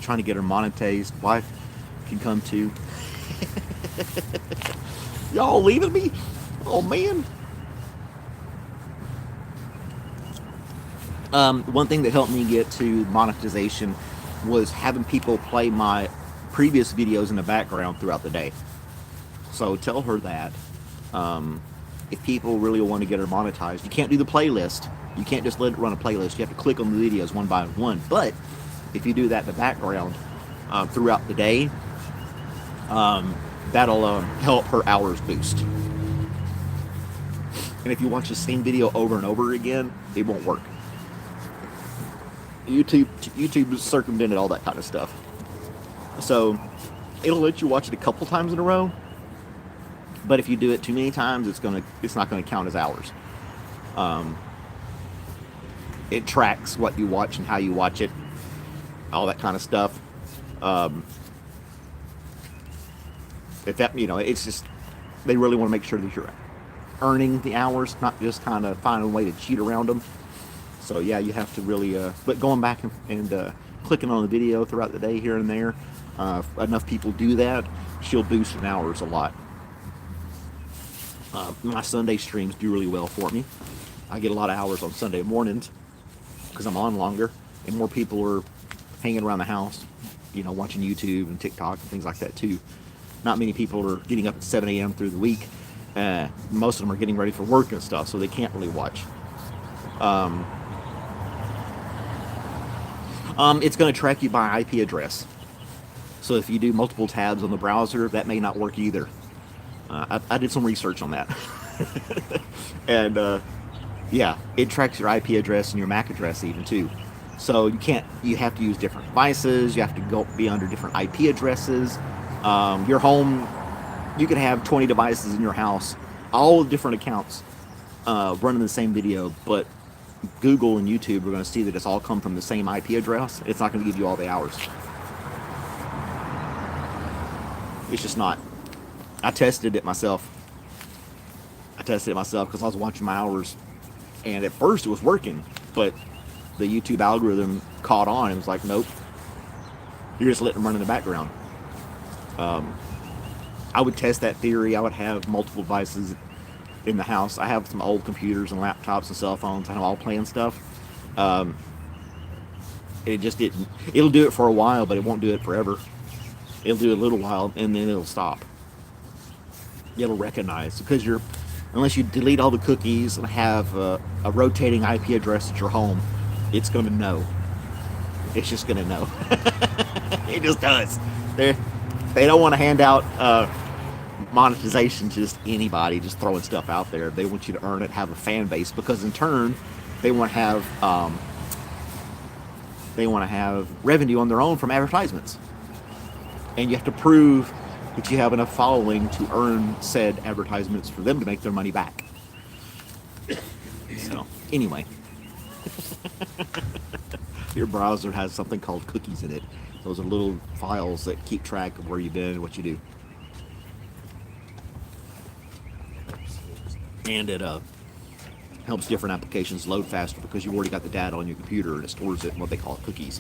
Trying to get her monetized. Wife can come too. Y'all leaving me? Oh man. One thing that helped me get to monetization was having people play my previous videos in the background throughout the day. So tell her that if people really want to get her monetized, you can't do the playlist. You can't just let it run a playlist. You have to click on the videos one by one. But if you do that in the background throughout the day, that'll help her hours boost. And if you watch the same video over and over again, it won't work. YouTube circumvented all that kind of stuff. So it'll let you watch it a couple times in a row, but if you do it too many times, it's not gonna count as hours. It tracks what you watch and how you watch it, all that kind of stuff. If that, it's just, they really want to make sure that you're earning the hours, not just kind of finding a way to cheat around them. So yeah, you have to really, but going back and clicking on the video throughout the day here and there, enough people do that, she'll boost in hours a lot. My Sunday streams do really well for me. I get a lot of hours on Sunday mornings because I'm on longer and more people are hanging around the house, watching YouTube and TikTok and things like that too. Not many people are getting up at 7 a.m. through the week. Most of them are getting ready for work and stuff, so they can't really watch. It's going to track you by IP address. So if you do multiple tabs on the browser, that may not work either. I did some research on that. And yeah, it tracks your IP address and your MAC address even too. So you have to use different devices. You have to be under different IP addresses. Your home, you can have 20 devices in your house, all different accounts running the same video, but Google and YouTube are going to see that it's all come from the same IP address. It's not going to give you all the hours. It's just not. I tested it myself because I was watching my hours, and at first it was working, but the YouTube algorithm caught on and was like, nope, you're just letting them run in the background. I would test that theory. I would have multiple devices in the house. I have some old computers and laptops and cell phones. I have all playing stuff. It just didn't. It'll do it for a while, but it won't do it forever. It'll do it a little while, and then it'll stop. It'll recognize because unless you delete all the cookies and have a rotating IP address at your home, it's going to know. It's just going to know. It just does. They don't want to hand out monetization to just anybody, just throwing stuff out there. They want you to earn it, have a fan base, because in turn, they want to have revenue on their own from advertisements. And you have to prove that you have enough following to earn said advertisements for them to make their money back. So, anyway. Your browser has something called cookies in it. Those are little files that keep track of where you've been and what you do. And it helps different applications load faster because you've already got the data on your computer and it stores it in what they call cookies.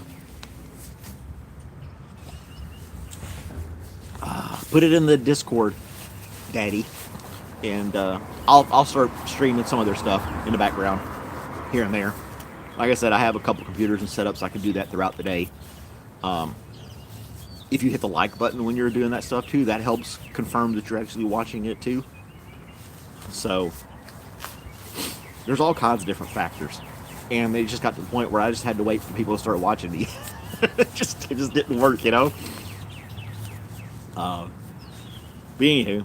Put it in the Discord, Daddy, and I'll start streaming some of their stuff in the background here and there. Like I said, I have a couple computers and setups, so I can do that throughout the day. If you hit the like button when you're doing that stuff too, that helps confirm that you're actually watching it too. So there's all kinds of different factors, and it just got to the point where I just had to wait for people to start watching me. it just didn't work, you know. But anywho,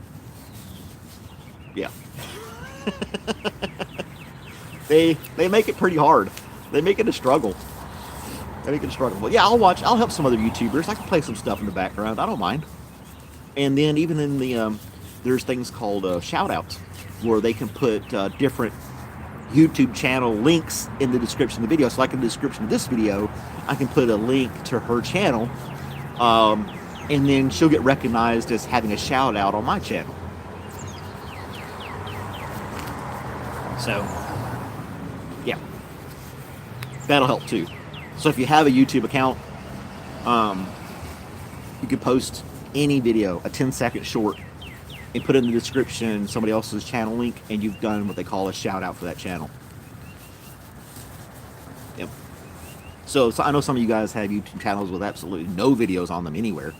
yeah, they make it pretty hard. They make it a struggle. But yeah, I'll help some other YouTubers. I can play some stuff in the background. I don't mind. And then even in the there's things called shout outs where they can put different YouTube channel links in the description of the video. So like in the description of this video, I can put a link to her channel, and then she'll get recognized as having a shout out on my channel. So yeah, that'll help too. So if you have a YouTube account, you can post any video, a 10-second short, and put in the description somebody else's channel link, and you've done what they call a shout out for that channel. Yep. So I know some of you guys have YouTube channels with absolutely no videos on them anywhere.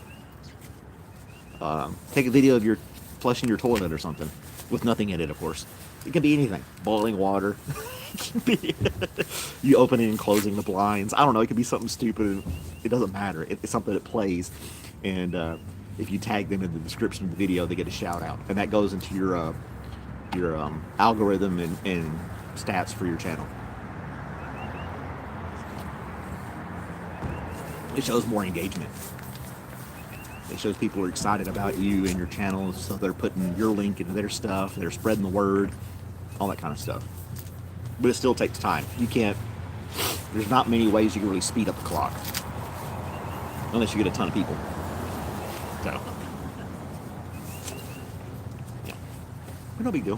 Take a video of your flushing your toilet or something, with nothing in it, of course. It can be anything. Boiling water. It can be you opening and closing the blinds. I don't know. It could be something stupid. It doesn't matter. It's something that plays. And if you tag them in the description of the video, they get a shout out. And that goes into your algorithm and stats for your channel. It shows more engagement. It shows people are excited about you and your channel, so they're putting your link into their stuff, they're spreading the word, all that kind of stuff. But it still takes time. You can't, there's not many ways you can really speed up the clock. Unless you get a ton of people. So, yeah. But no big deal.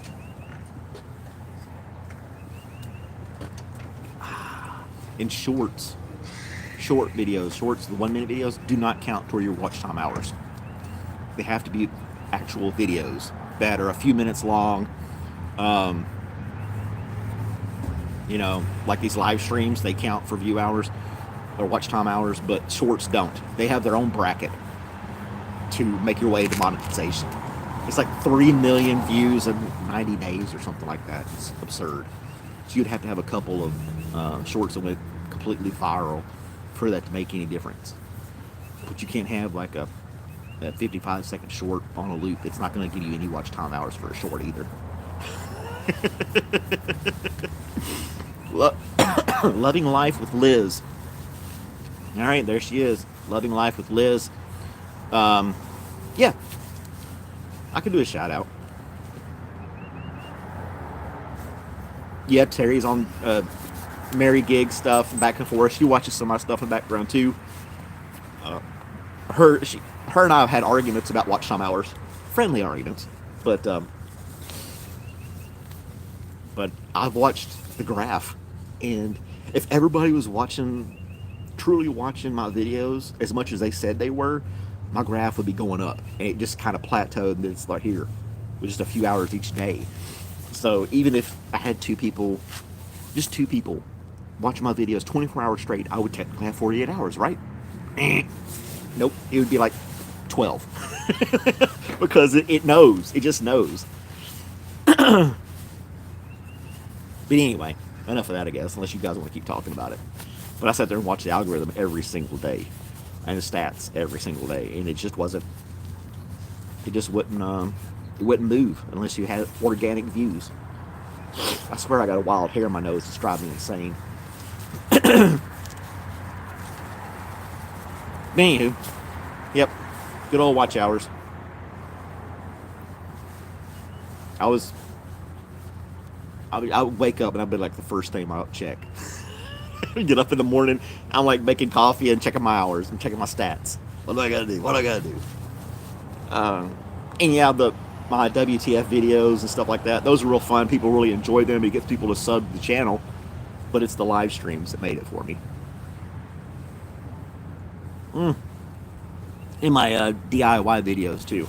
In shorts, short videos, the 1 minute videos, do not count toward your watch time hours. They have to be actual videos that are a few minutes long. You know, like these live streams, they count for view hours or watch time hours, but shorts don't. They have their own bracket to make your way to monetization. It's like 3 million views in 90 days or something like that. It's absurd. So you'd have to have a couple of shorts that went completely viral for that to make any difference. But you can't have like a 55-second short on a loop. It's not going to give you any watch time hours for a short either. Loving Life with Liz. All right, there she is. Loving Life with Liz. Yeah, I could do a shout out. Yeah, Terry's on Mary Gig stuff back and forth. She watches some of my stuff in the background too. Her and I have had arguments about watch time hours, friendly arguments, but I've watched the graph, and if everybody was truly watching my videos as much as they said they were, my graph would be going up, and it just kind of plateaued, and it's like here, with just a few hours each day. So even if I had just two people watching my videos 24 hours straight, I would technically have 48 hours, right? Nope, it would be like 12. Because it knows. It just knows. But anyway, enough of that, I guess, unless you guys want to keep talking about it. But I sat there and watched the algorithm every single day, and the stats every single day, and it just wouldn't move unless you had organic views. I swear I got a wild hair in my nose. It's driving me insane. Anywho, yep, good old watch hours. I would wake up and I'd be like the first thing I would check. Get up in the morning, I'm like making coffee and checking my hours and checking my stats. What do I gotta do? And yeah, my WTF videos and stuff like that, those are real fun. People really enjoy them. It gets people to sub to the channel, but it's the live streams that made it for me. in my DIY videos too.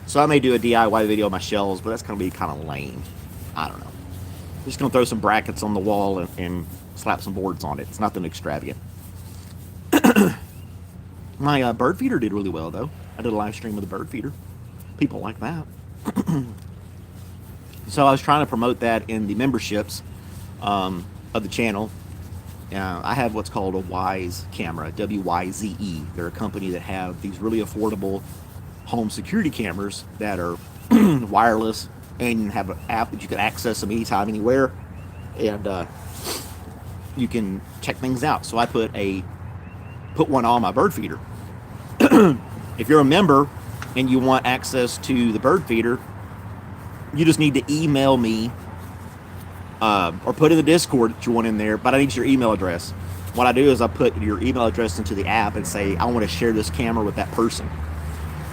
So I may do a DIY video of my shelves, but that's going to be kind of lame. I don't know. I'm just going to throw some brackets on the wall and slap some boards on it. It's nothing extravagant. My bird feeder did really well, though. I did a live stream with the bird feeder. People like that. So I was trying to promote that in the memberships of the channel. I have what's called a Wyze camera, W-Y-Z-E. They're a company that have these really affordable home security cameras that are wireless and have an app that you can access them anytime, anywhere, and you can check things out. So I put one on my bird feeder. If you're a member and you want access to the bird feeder, you just need to email me or put in the Discord that you want in there, but I need your email address. What I do is I put your email address into the app and say, I want to share this camera with that person.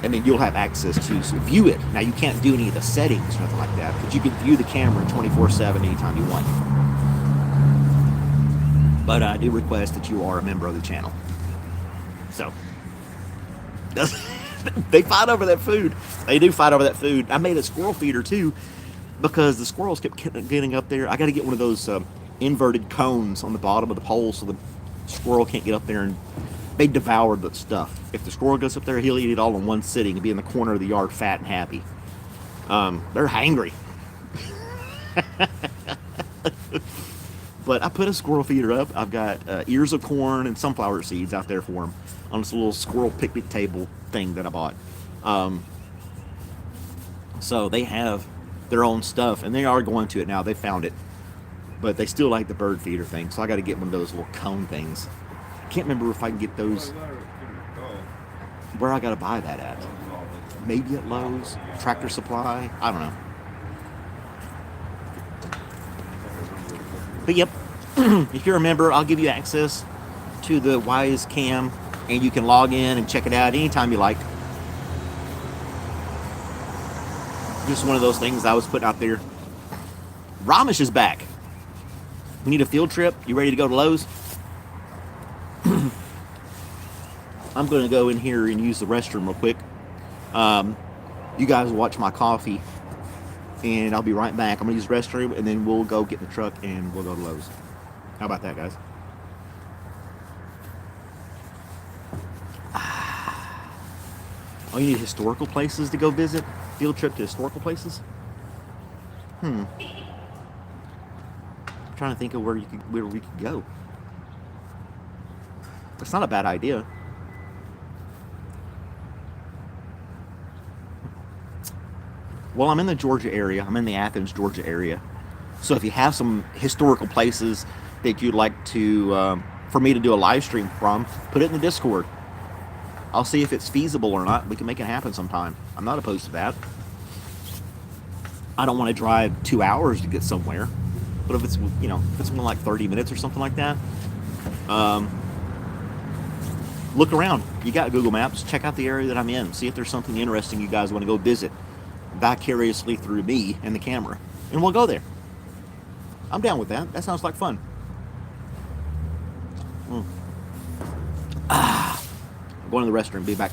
And then you'll have access to view it. Now, you can't do any of the settings or nothing like that, but you can view the camera 24/7 anytime you want. But I do request that you are a member of the channel. So, they fight over that food. They do fight over that food. I made a squirrel feeder too, because the squirrels kept getting up there. I got to get one of those inverted cones on the bottom of the pole so the squirrel can't get up there, and they devoured the stuff. If the squirrel goes up there, he'll eat it all in one sitting and be in the corner of the yard fat and happy. They're hangry. But I put a squirrel feeder up. I've got ears of corn and sunflower seeds out there for them on this little squirrel picnic table thing that I bought. So they have their own stuff, and they are going to it now. They found it. But they still like the bird feeder thing, so I got to get one of those little cone things. I can't remember if I can get those. Where I got to buy that at? Maybe at Lowe's, Tractor Supply. I don't know. But yep, if you're a member, I'll give you access to the Wyze Cam, and you can log in and check it out anytime you like. Just one of those things I was putting out there. Ramesh is back. We need a field trip. You ready to go to Lowe's? I'm going to go in here and use the restroom real quick. You guys watch my coffee, and I'll be right back. I'm going to use the restroom, and then we'll go get in the truck, and we'll go to Lowe's. How about that, guys? Oh, you need historical places to go visit? Field trip to historical places? I'm trying to think of where we could go. It's not a bad idea. Well, I'm in the Georgia area. I'm in the Athens, Georgia area. So if you have some historical places that you'd like to, for me to do a live stream from, put it in the Discord. I'll see if it's feasible or not. We can make it happen sometime. I'm not opposed to that. I don't want to drive 2 hours to get somewhere. But if it's, if it's more like 30 minutes or something like that, look around. You got Google Maps. Check out the area that I'm in. See if there's something interesting you guys want to go visit vicariously through me and the camera. And we'll go there. I'm down with that. That sounds like fun. I'm going to the restroom. Be back.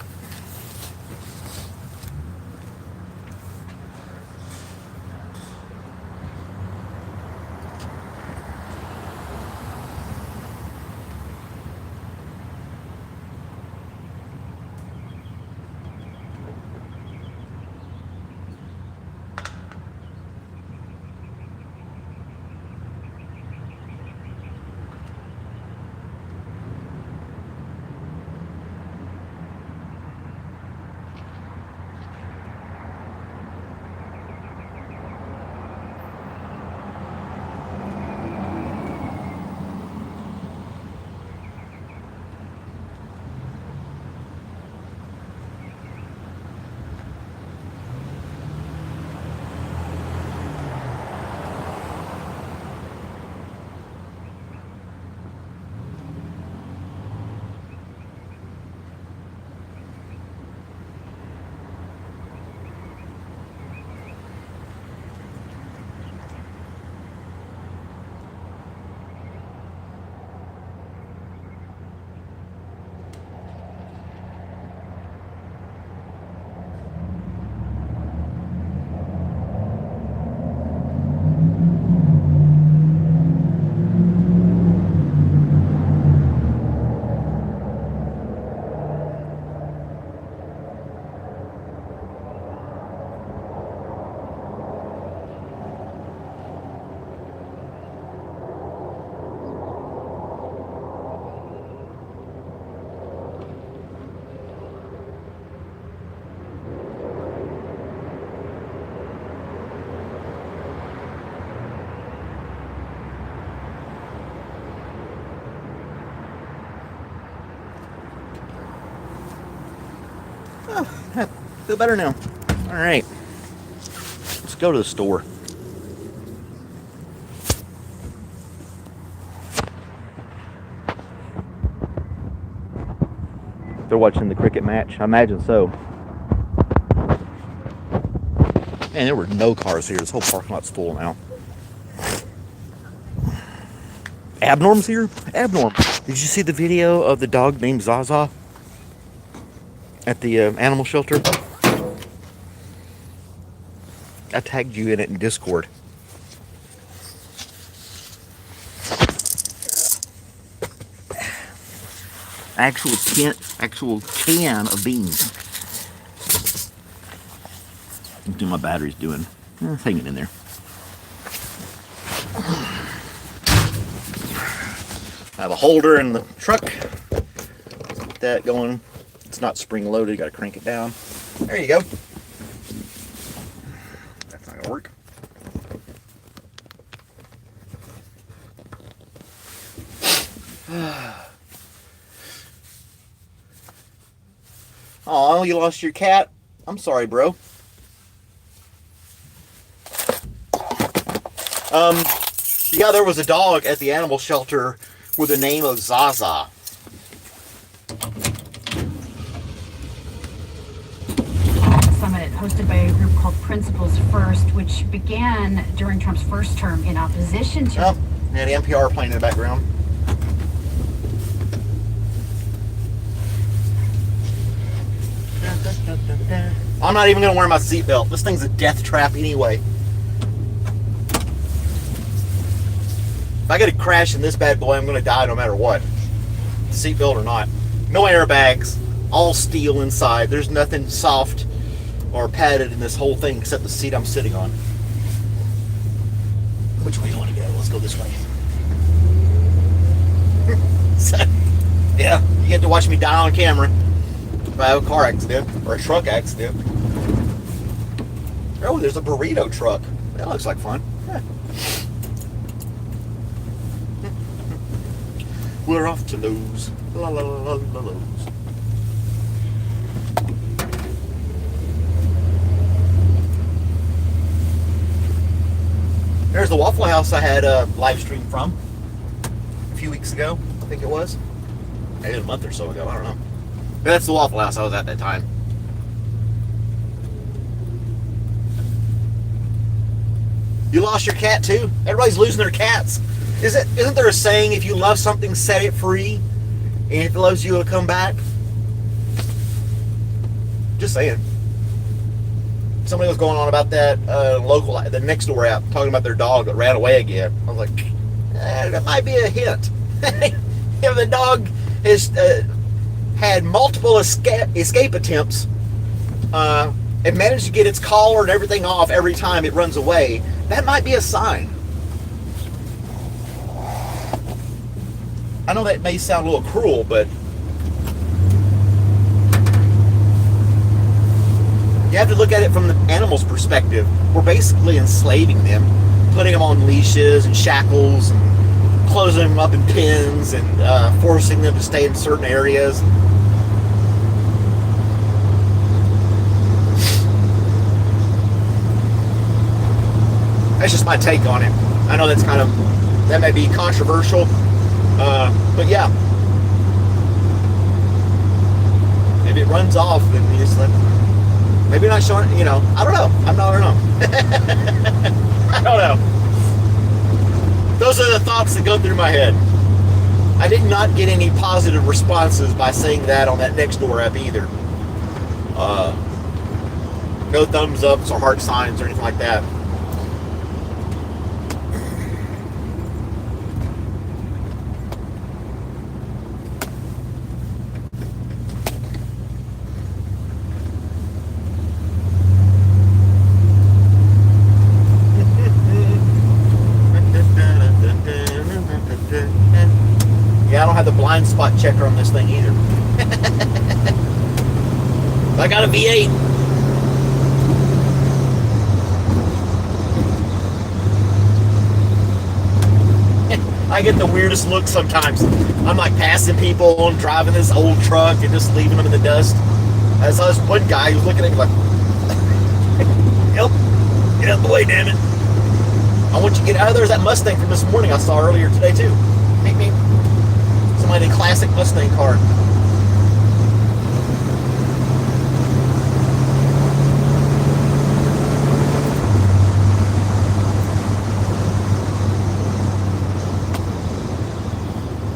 Feel better now. All right. Let's go to the store. They're watching the cricket match. I imagine so. Man, there were no cars here. This whole parking lot's full now. Abnorm's here? Abnorm. Did you see the video of the dog named Zaza at the animal shelter? I tagged you in it in Discord. Actual can of beans. Let's see what my battery's doing. It's hanging in there. I have a holder in the truck. Get that going. It's not spring loaded. Got to crank it down. There you go. That's not gonna work. Oh, you lost your cat? I'm sorry, bro. Yeah, there was a dog at the animal shelter with the name of Zaza. Summit hosted by a group called Principles First, which began during Trump's first term in opposition to... Oh, yeah, the NPR playing in the background. I'm not even going to wear my seatbelt. This thing's a death trap anyway. If I get a crash in this bad boy, I'm going to die no matter what. Seatbelt or not. No airbags. All steel inside. There's nothing soft or padded in this whole thing except the seat I'm sitting on. Which way do you want to go? Let's go this way. So, yeah, you get to watch me die on camera if I have a car accident or a truck accident. Oh, there's a burrito truck. That looks like fun. Yeah. We're off to lose. La la la la lose. There's the Waffle House I had a live stream from a few weeks ago, I think it was. Maybe a month or so ago, I don't know. But that's the Waffle House I was at that time. You lost your cat too? Everybody's losing their cats. Isn't there a saying, if you love something, set it free, and if it loves you, it'll come back? Just saying. Somebody was going on about that the next door app, talking about their dog that ran away again. I was like, that might be a hint. If the dog has had multiple escape attempts and managed to get its collar and everything off every time it runs away, that might be a sign. I know that may sound a little cruel, but you have to look at it from the animal's perspective. We're basically enslaving them, putting them on leashes and shackles and closing them up in pens and forcing them to stay in certain areas. That's just my take on it. I know that may be controversial, but yeah. If it runs off, then you just let maybe not showing, I don't know. I don't know. I don't know. Those are the thoughts that go through my head. I did not get any positive responses by saying that on that Nextdoor app either. No thumbs ups or heart signs or anything like that. Yeah, I don't have the blind spot checker on this thing either. I got a V8. I get the weirdest looks sometimes. I'm like passing people and driving this old truck and just leaving them in the dust. I saw this one guy who was looking at me like, "Help, get out of the way, damn it! I want you to get out of there." There's that Mustang from this morning I saw earlier today too. Meet me. Somebody in a classic Mustang car.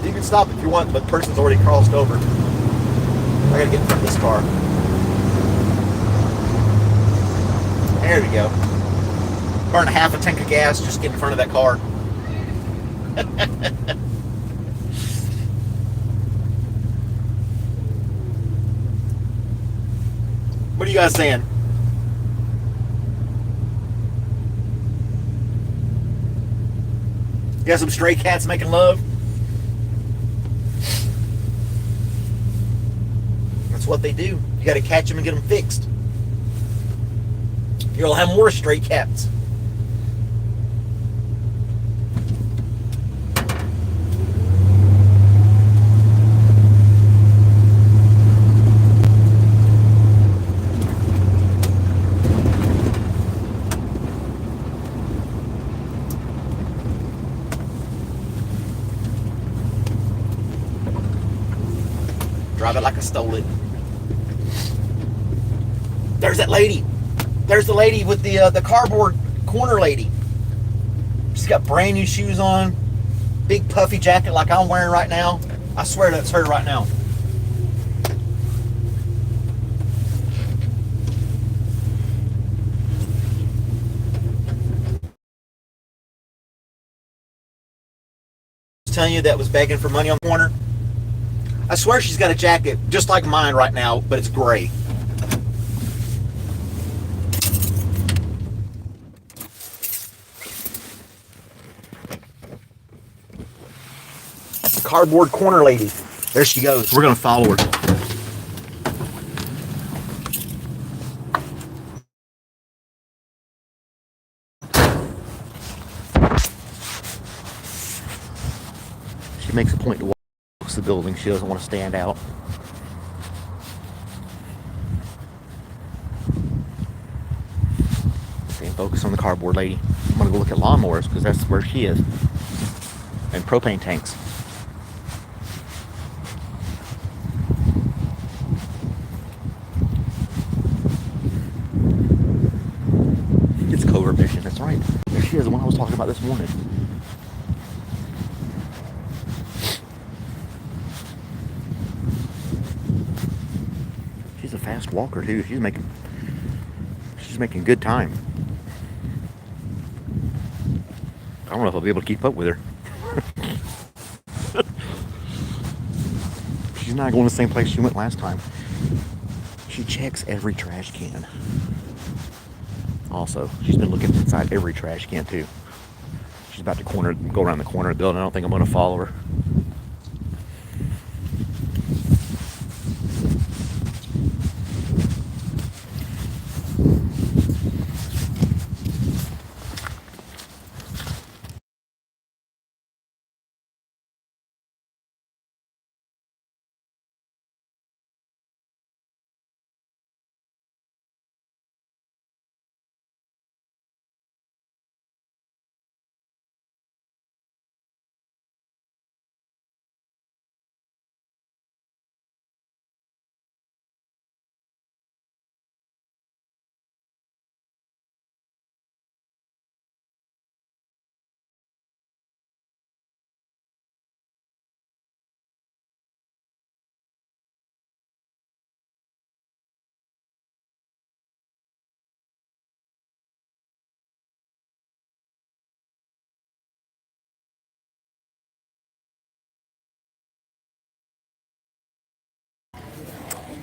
You can stop if you want, but the person's already crossed over. I gotta get in front of this car. There we go. Burn a half a tank of gas, just get in front of that car. What are you guys saying? You got some stray cats making love? That's what they do. You got to catch them and get them fixed. You'll have more stray cats. Drive it like I stole it. There's that lady. There's the lady with the cardboard corner lady. She's got brand new shoes on, big puffy jacket like I'm wearing right now. I swear that's her right now. I was telling you that was begging for money on the corner. I swear she's got a jacket just like mine right now, but it's gray. The cardboard corner lady. There she goes. We're gonna follow her. She makes a point to walk the building. She doesn't want to stand out. Staying focused on the cardboard lady. I'm gonna go look at lawnmowers because that's where she is. And propane tanks. It's covert mission, that's right. There she is, the one I was talking about this morning. She's a fast walker too. She's making good time. I don't know if I'll be able to keep up with her. She's not going the same place she went last time. She checks every trash can. Also, she's been looking inside every trash can too. She's about to go around the corner of the building. I don't think I'm going to follow her.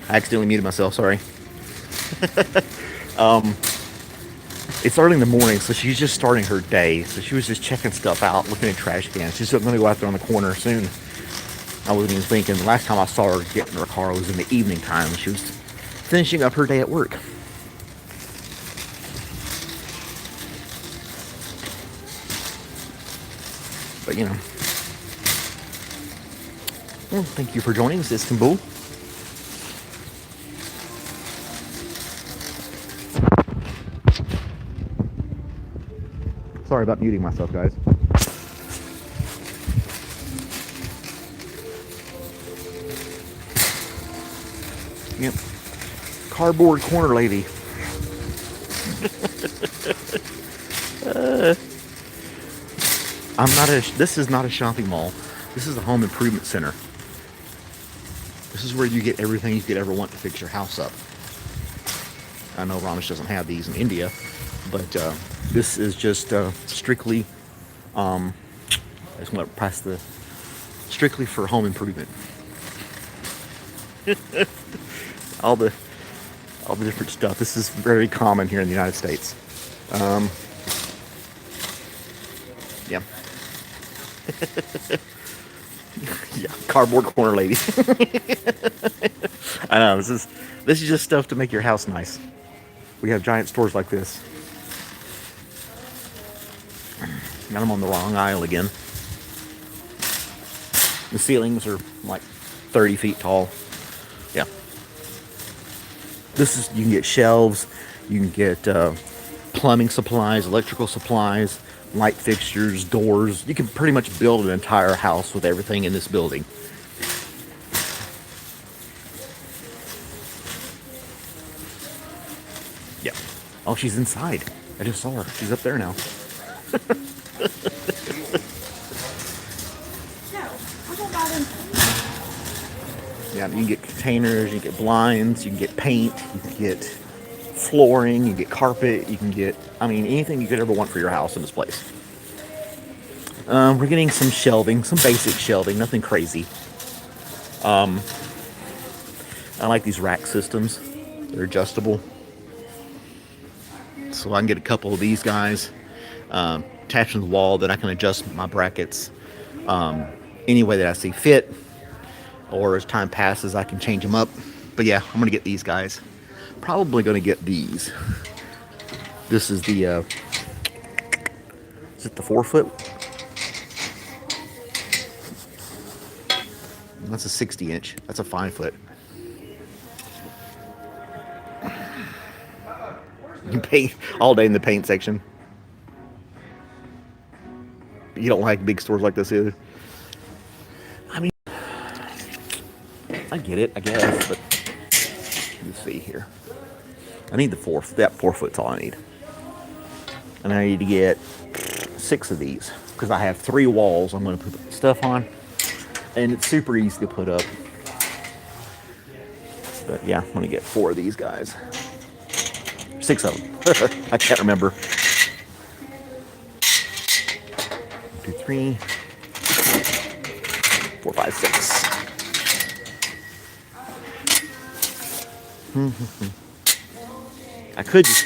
I accidentally muted myself, sorry. It's early in the morning, so she's just starting her day. So she was just checking stuff out, looking at trash cans. She's going to go out there on the corner soon. I wasn't even thinking. The last time I saw her get in her car was in the evening time. She was finishing up her day at work. But, you know. Well, thank you for joining us, Istanbul. Sorry about muting myself, guys. Yep. Cardboard corner lady. This is not a shopping mall. This is a home improvement center. This is where you get everything you could ever want to fix your house up. I know Ramesh doesn't have these in India, but this is just strictly, I just want to pass the, strictly for home improvement. all the different stuff. This is very common here in the United States. Yeah. Yeah, cardboard corner lady. I know, this is just stuff to make your house nice. We have giant stores like this. And I'm on the wrong aisle again. The ceilings are like 30 feet tall. Yeah. You can get shelves, you can get plumbing supplies, electrical supplies, light fixtures, doors. You can pretty much build an entire house with everything in this building. Yeah. Oh, she's inside. I just saw her. She's up there now. Yeah, you can get containers, you can get blinds, you can get paint, you can get flooring, you can get carpet, you can get, I mean, anything you could ever want for your house in this place. We're getting some shelving, some basic shelving, nothing crazy. I like these rack systems. They're adjustable. So I can get a couple of these guys attached to the wall that I can adjust my brackets any way that I see fit. Or as time passes, I can change them up. But yeah, I'm going to get these guys. Probably going to get these. This is the, is it the 4-foot? That's a 60-inch. That's a 5-foot. You can paint all day in the paint section. You don't like big stores like this either. I mean, I get it, I guess, but let's see here. I need that 4-foot's all I need. And I need to get 6 of these because I have 3 walls I'm going to put stuff on, and it's super easy to put up. But yeah, I'm going to get 4 of these guys. 6 of them. I can't remember. 1, 2, 3, 4, 5, 6. I could just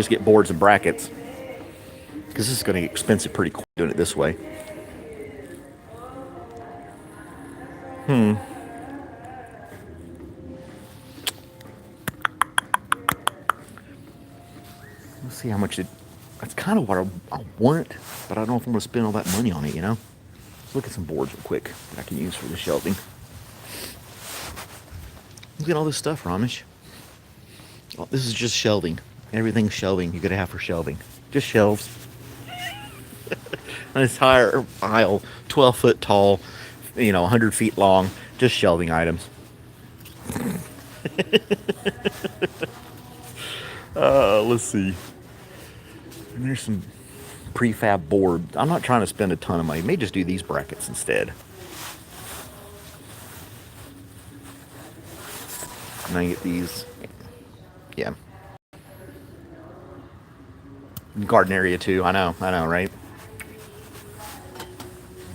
get boards and brackets because this is going to get expensive pretty quick doing it this way. Let's see how much it. That's kind of what I want, but I don't know if I'm going to spend all that money on it. You know. Let's look at some boards real quick that I can use for the shelving. Look at all this stuff, Ramesh. Oh, this is just shelving. Everything's shelving you could have for shelving. Just shelves. An entire aisle, 12 foot tall, 100 feet long, just shelving items. Let's see. And there's some prefab board. I'm not trying to spend a ton of money. May just do these brackets instead. And I get these. Yeah. Garden area too. I know, right?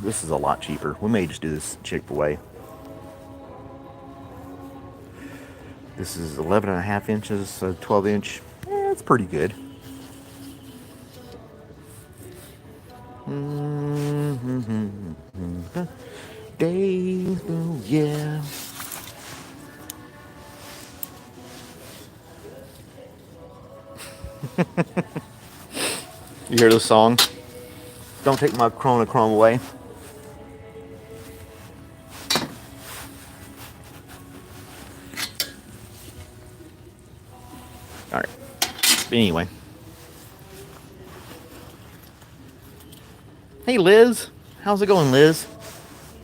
This is a lot cheaper. We may just do this Chick-fil-A. This is 11.5 inches, so 12 inch. Yeah, it's pretty good. Days, yeah. You hear this song? Don't take my Chrome away. All right. Anyway. Hey, Liz. How's it going, Liz?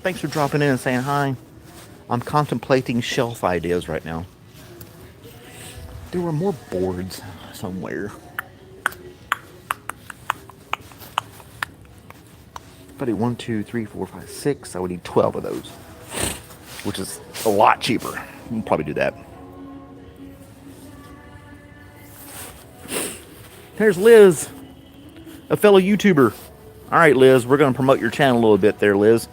Thanks for dropping in and saying hi. I'm contemplating shelf ideas right now. There were more boards somewhere. If I do 1, 2, 3, 4, 5, 6, I would need 12 of those, which is a lot cheaper. We'll probably do that. There's Liz, a fellow YouTuber. All right, Liz, we're going to promote your channel a little bit there, Liz.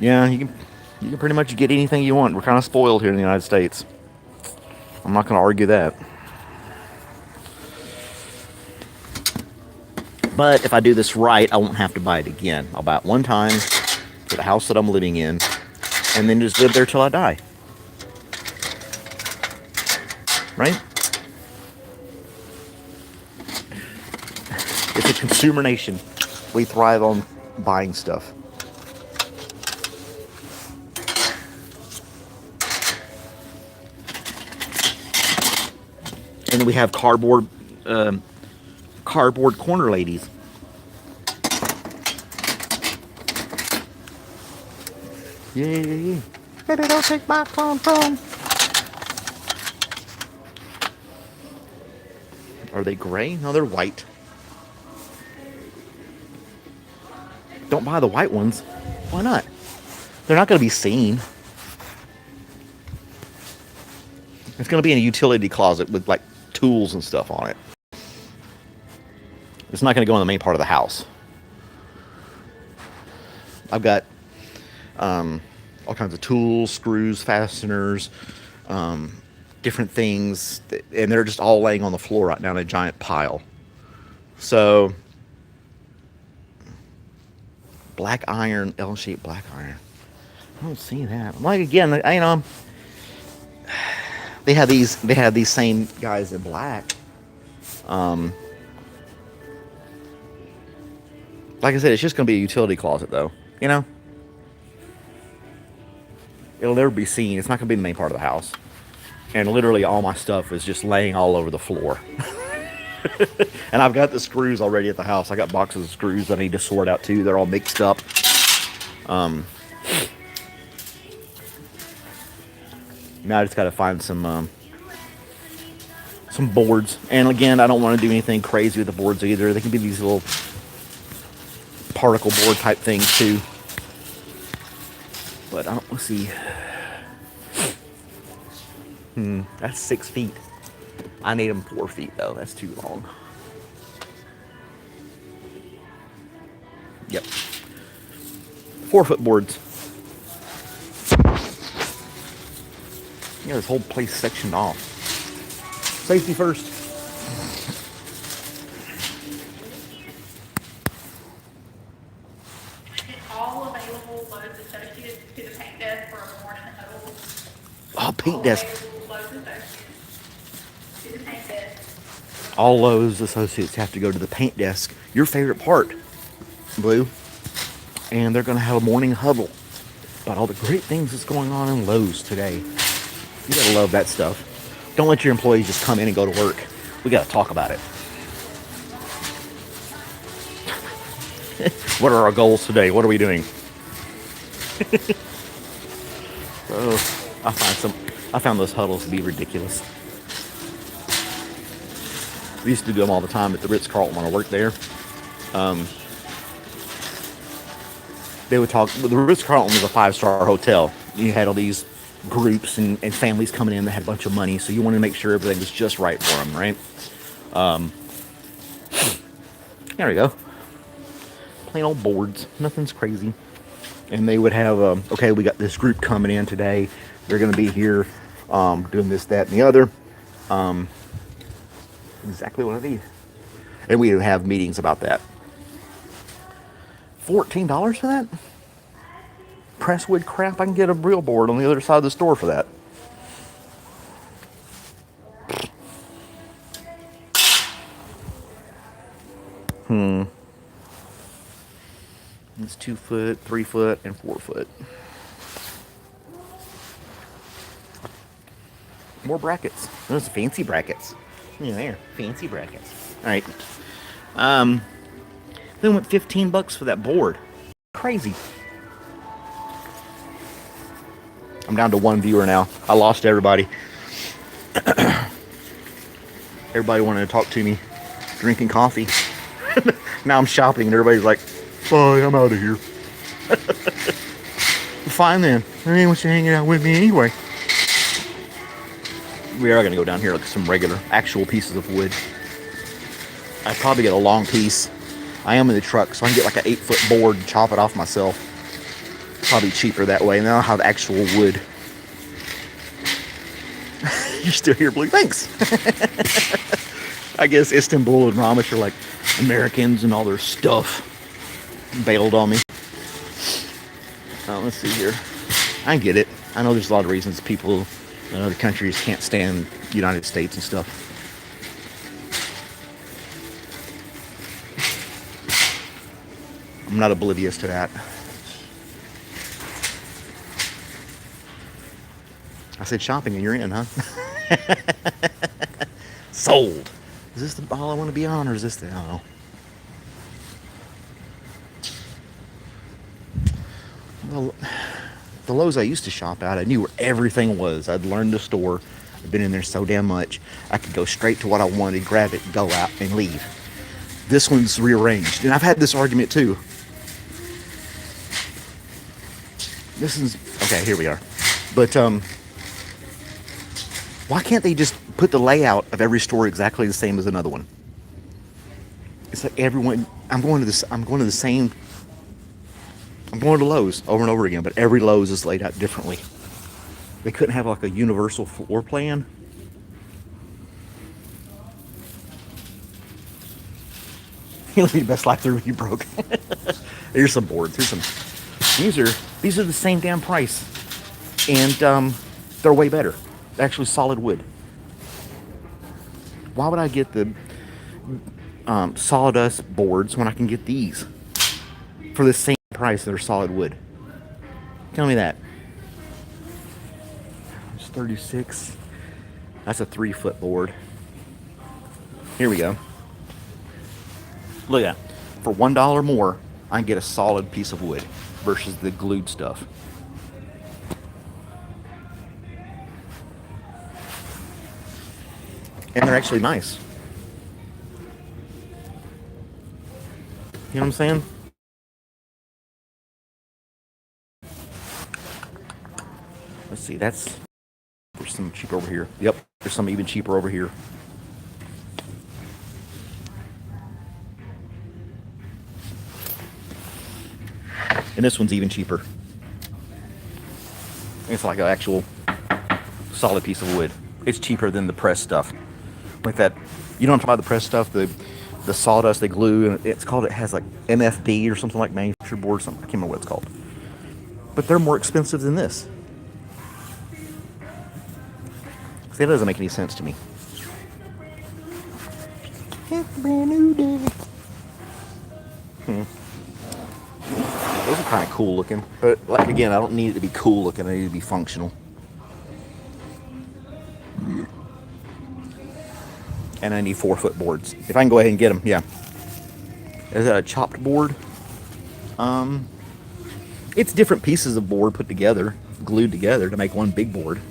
Yeah, you can pretty much get anything you want. We're kind of spoiled here in the United States. I'm not going to argue that. But if I do this right, I won't have to buy it again. I'll buy it one time for the house that I'm living in, and then just live there till I die. Right? It's a consumer nation. We thrive on buying stuff. And then we have cardboard corner ladies. Yay! Baby, don't take my phone. Are they gray? No, they're white. Don't buy the white ones. Why not? They're not going to be seen. It's going to be in a utility closet with like tools and stuff on it. It's not going to go in the main part of the house. I've got all kinds of tools, screws, fasteners, different things, and they're just all laying on the floor right now in a giant pile. So, black iron, L-shaped black iron. I don't see that. Like again, they have these same guys in black. Like I said, it's just going to be a utility closet, though. You know, it'll never be seen. It's not going to be the main part of the house. And literally all my stuff is just laying all over the floor. And I've got the screws already at the house. I got boxes of screws that I need to sort out too. They're all mixed up. Now I just got to find some boards. And again, I don't want to do anything crazy with the boards either. They can be these little particle board type things too. But let's see. That's 6 feet. I need them 4 feet though. That's too long. Yep. 4-foot boards. Yeah, this whole place sectioned off. Safety first. All available loads associated to the paint desk for a morning huddle. Oh, paint desk. Loads associates to the paint desk. All Lowe's associates have to go to the paint desk. Your favorite part, Blue. And they're going to have a morning huddle about all the great things that's going on in Lowe's today. You got to love that stuff. Don't let your employees just come in and go to work. We got to talk about it. What are our goals today? What are we doing? So, I found those huddles to be ridiculous. We used to do them all the time at the Ritz-Carlton when I worked there. They would talk. The Ritz-Carlton was a 5-star hotel. You had all these groups and families coming in that had a bunch of money, so you wanted to make sure everything was just right for them, right? There we go. Plain old boards. Nothing's crazy. And they would have, okay, we got this group coming in today. They're going to be here doing this, that, and the other. Exactly what I need. And we would have meetings about that. $14 for that? Presswood crap, I can get a real board on the other side of the store for that. It's 2 foot, 3 foot, and 4 foot. More brackets. Those fancy brackets. Yeah, there. Fancy brackets. All right. Then went $15 for that board. Crazy. I'm down to one viewer now. I lost everybody. Everybody wanted to talk to me, drinking coffee. Now I'm shopping and everybody's like, bye, I'm out of here. Fine then. I didn't want you hanging out with me anyway. We are going to go down here look at some regular, actual pieces of wood. I'd probably get a long piece. I am in the truck, so I can get like an 8-foot board and chop it off myself. Probably cheaper that way. And then I'll have actual wood. You're still here, Blue. Thanks. I guess Istanbul and Ramesh are like Americans and all their stuff bailed on me. Let's see here. I get it. I know there's a lot of reasons people in other countries can't stand the United States and stuff. I'm not oblivious to that. I said shopping and you're in, huh? Sold. Is this the all I want to be on, or is this the, I don't know. The Lowe's I used to shop at, I knew where everything was. I'd learned the store. I'd been in there so damn much. I could go straight to what I wanted, grab it, go out, and leave. This one's rearranged. And I've had this argument too. This is, okay, here we are. But, why can't they just put the layout of every store exactly the same as another one? It's like everyone, I'm going to Lowe's over and over again, but every Lowe's is laid out differently. They couldn't have like a universal floor plan. You'll need Best Life through you broke. Here's some boards. Here's some. These are the same damn price, and they're way better. They're actually solid wood. Why would I get the sawdust boards when I can get these for the same price that are solid wood? Tell me that. It's 36. That's a 3-foot board. Here we go. Look at that. For $1 more, I can get a solid piece of wood versus the glued stuff. And they're actually nice. You know what I'm saying? Let's see, there's some cheaper over here. Yep, there's some even cheaper over here. And this one's even cheaper. It's like an actual solid piece of wood. It's cheaper than the pressed stuff. Like that, you know what I'm talking about, the pressed stuff, the sawdust they glue, and it has like MFB or something like manufactured board, something, I can't remember what it's called. But they're more expensive than this. See, that doesn't make any sense to me. It's a brand new day. Those are kind of cool looking, but like again, I don't need it to be cool looking. I need it to be functional. And I need 4-foot boards. If I can go ahead and get them, yeah. Is that a chopped board? It's different pieces of board put together, glued together to make one big board.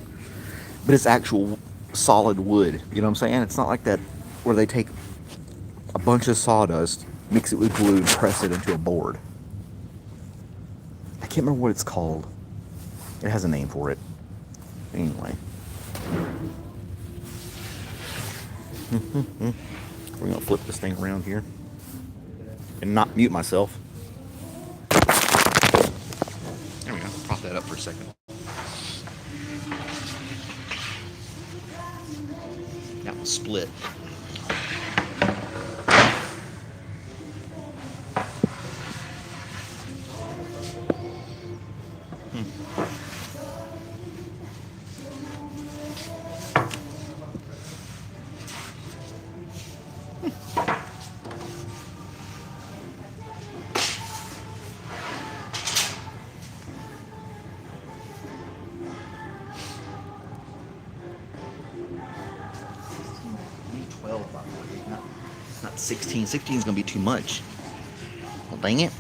But it's actual solid wood. You know what I'm saying? It's not like that where they take a bunch of sawdust, mix it with glue, and press it into a board. I can't remember what it's called. It has a name for it. Anyway. We're going to flip this thing around here and not mute myself. There we go. Prop that up for a second. That one's split. 16. 16 is going to be too much. Well, dang it.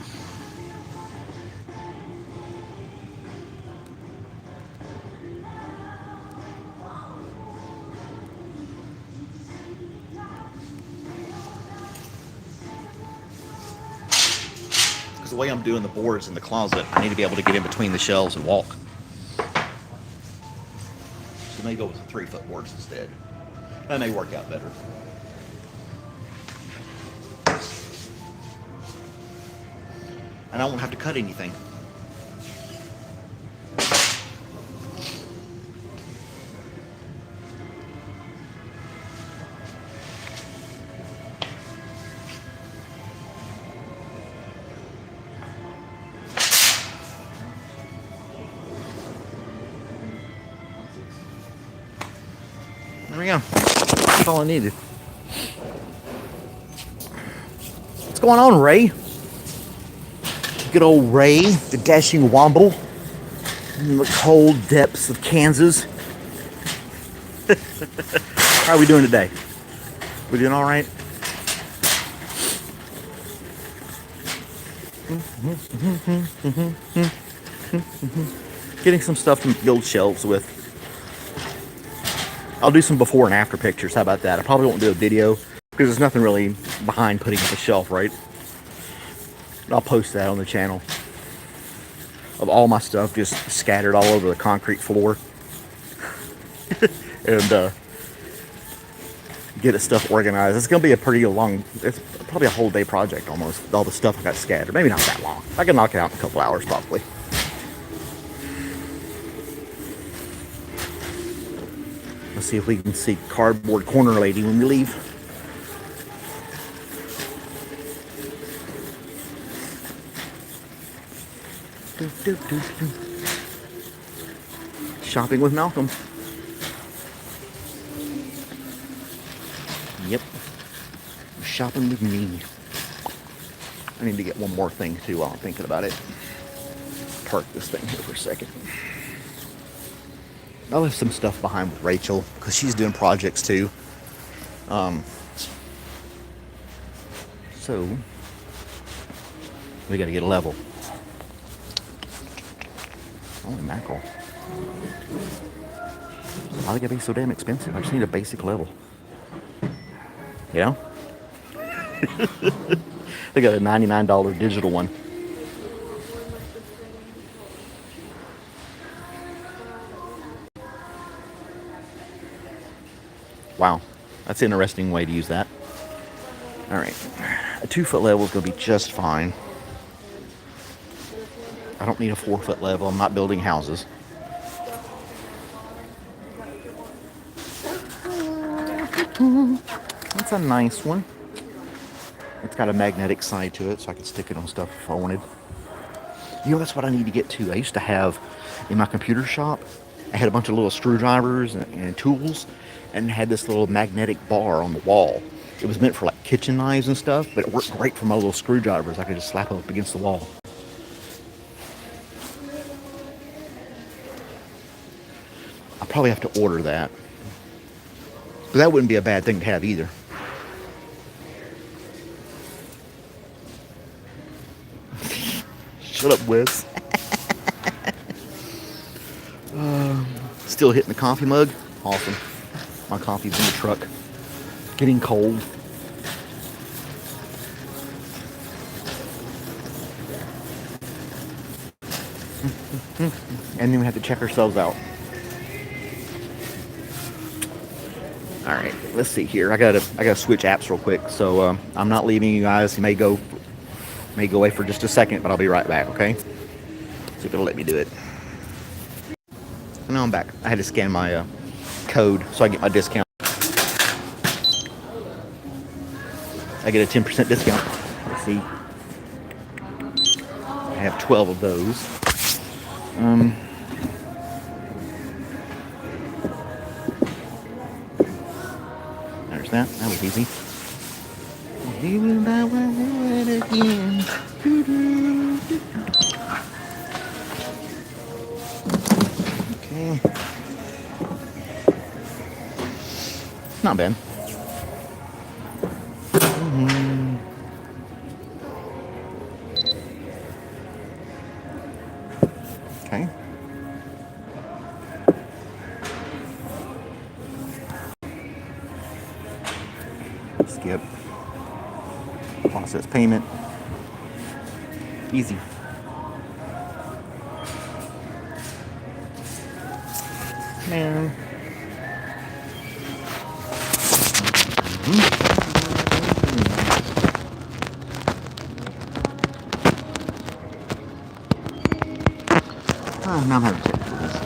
Because the way I'm doing the boards in the closet, I need to be able to get in between the shelves and walk. So maybe go with the 3-foot boards instead. That may work out better. And I won't have to cut anything. There we go. That's all I needed. What's going on, Ray? Good old Ray, the dashing womble in the cold depths of Kansas. How are we doing today? We doing all right? Getting some stuff to build shelves with. I'll do some before and after pictures. How about that? I probably won't do a video because there's nothing really behind putting up a shelf, right? I'll post that on the channel of all my stuff just scattered all over the concrete floor. And get the stuff organized. It's gonna be a pretty long, it's probably a whole day project almost, all the stuff I got scattered. Maybe not that long. I can knock it out in a couple hours probably. Let's see if we can see Cardboard Corner Lady when we leave. Shopping with Malcolm. Yep. Shopping with me. I need to get one more thing too while I'm thinking about it. Park this thing here for a second. I'll have some stuff behind with Rachel because she's doing projects too. So we got to get a level. Holy mackerel. Why they gotta be so damn expensive? I just need a basic level. You know? They got a $99 digital one. Wow. That's an interesting way to use that. Alright. A 2-foot level is going to be just fine. I don't need a 4-foot level. I'm not building houses. That's a nice one. It's got a magnetic side to it, so I can stick it on stuff if I wanted. You know, that's what I need to get to. I used to have, in my computer shop, I had a bunch of little screwdrivers and tools, and had this little magnetic bar on the wall. It was meant for like kitchen knives and stuff, but it worked great for my little screwdrivers. I could just slap them up against the wall. I'll probably have to order that. But that wouldn't be a bad thing to have either. Shut up, Wes. Still hitting the coffee mug. Awesome. My coffee's in the truck. Getting cold. And then we have to check ourselves out. All right, let's see here. I gotta switch apps real quick. So I'm not leaving you guys. You may go away for just a second, but I'll be right back. Okay? See if it'll let me do it. And now I'm back. I had to scan my code so I get my discount. I get a 10% discount. Let's see. I have 12 of those. There's that. That was easy. Okay. Not bad. skip. Process payment. Easy. Man. Oh, now I'm having technical difficulties.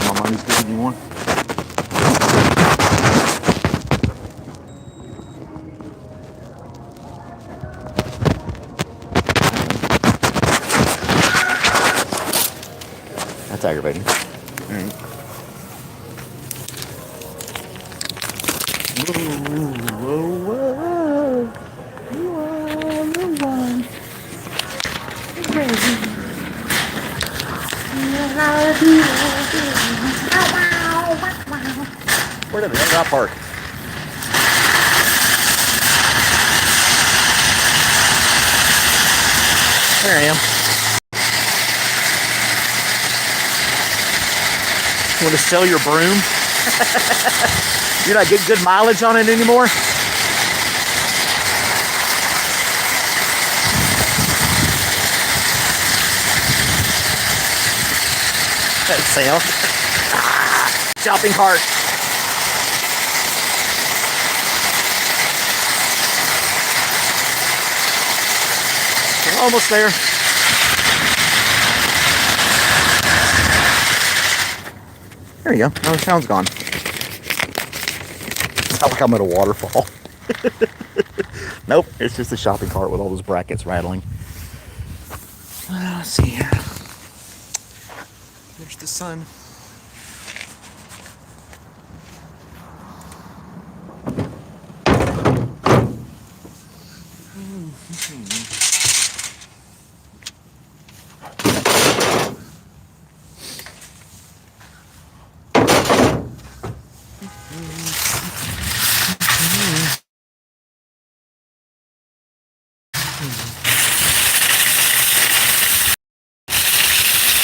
My money's good anymore. That's aggravating. All right. Whoa, whoa, whoa. You are the one. Where did I park? There I am. You want to sell your broom? You're not getting good mileage on it anymore? That sound. Shopping cart. We're almost there. There you go. Now the sound's gone. It's not like I'm at a waterfall. Nope, it's just a shopping cart with all those brackets rattling. Let's see here. There's the sun.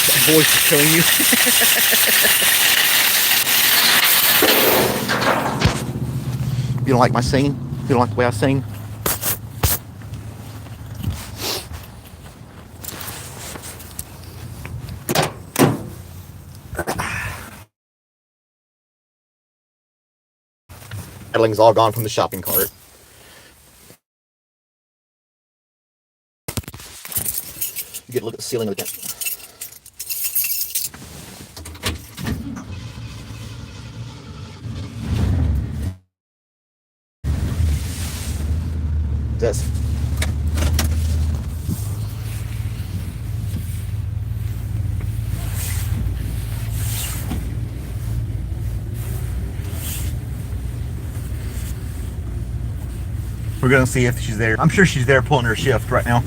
That voice is killing you. You don't like my singing? You don't like the way I sing? Rattling's all gone from the shopping cart. You get a look at the ceiling of the tent. This. We're gonna see if she's there. I'm sure she's there pulling her shift right now.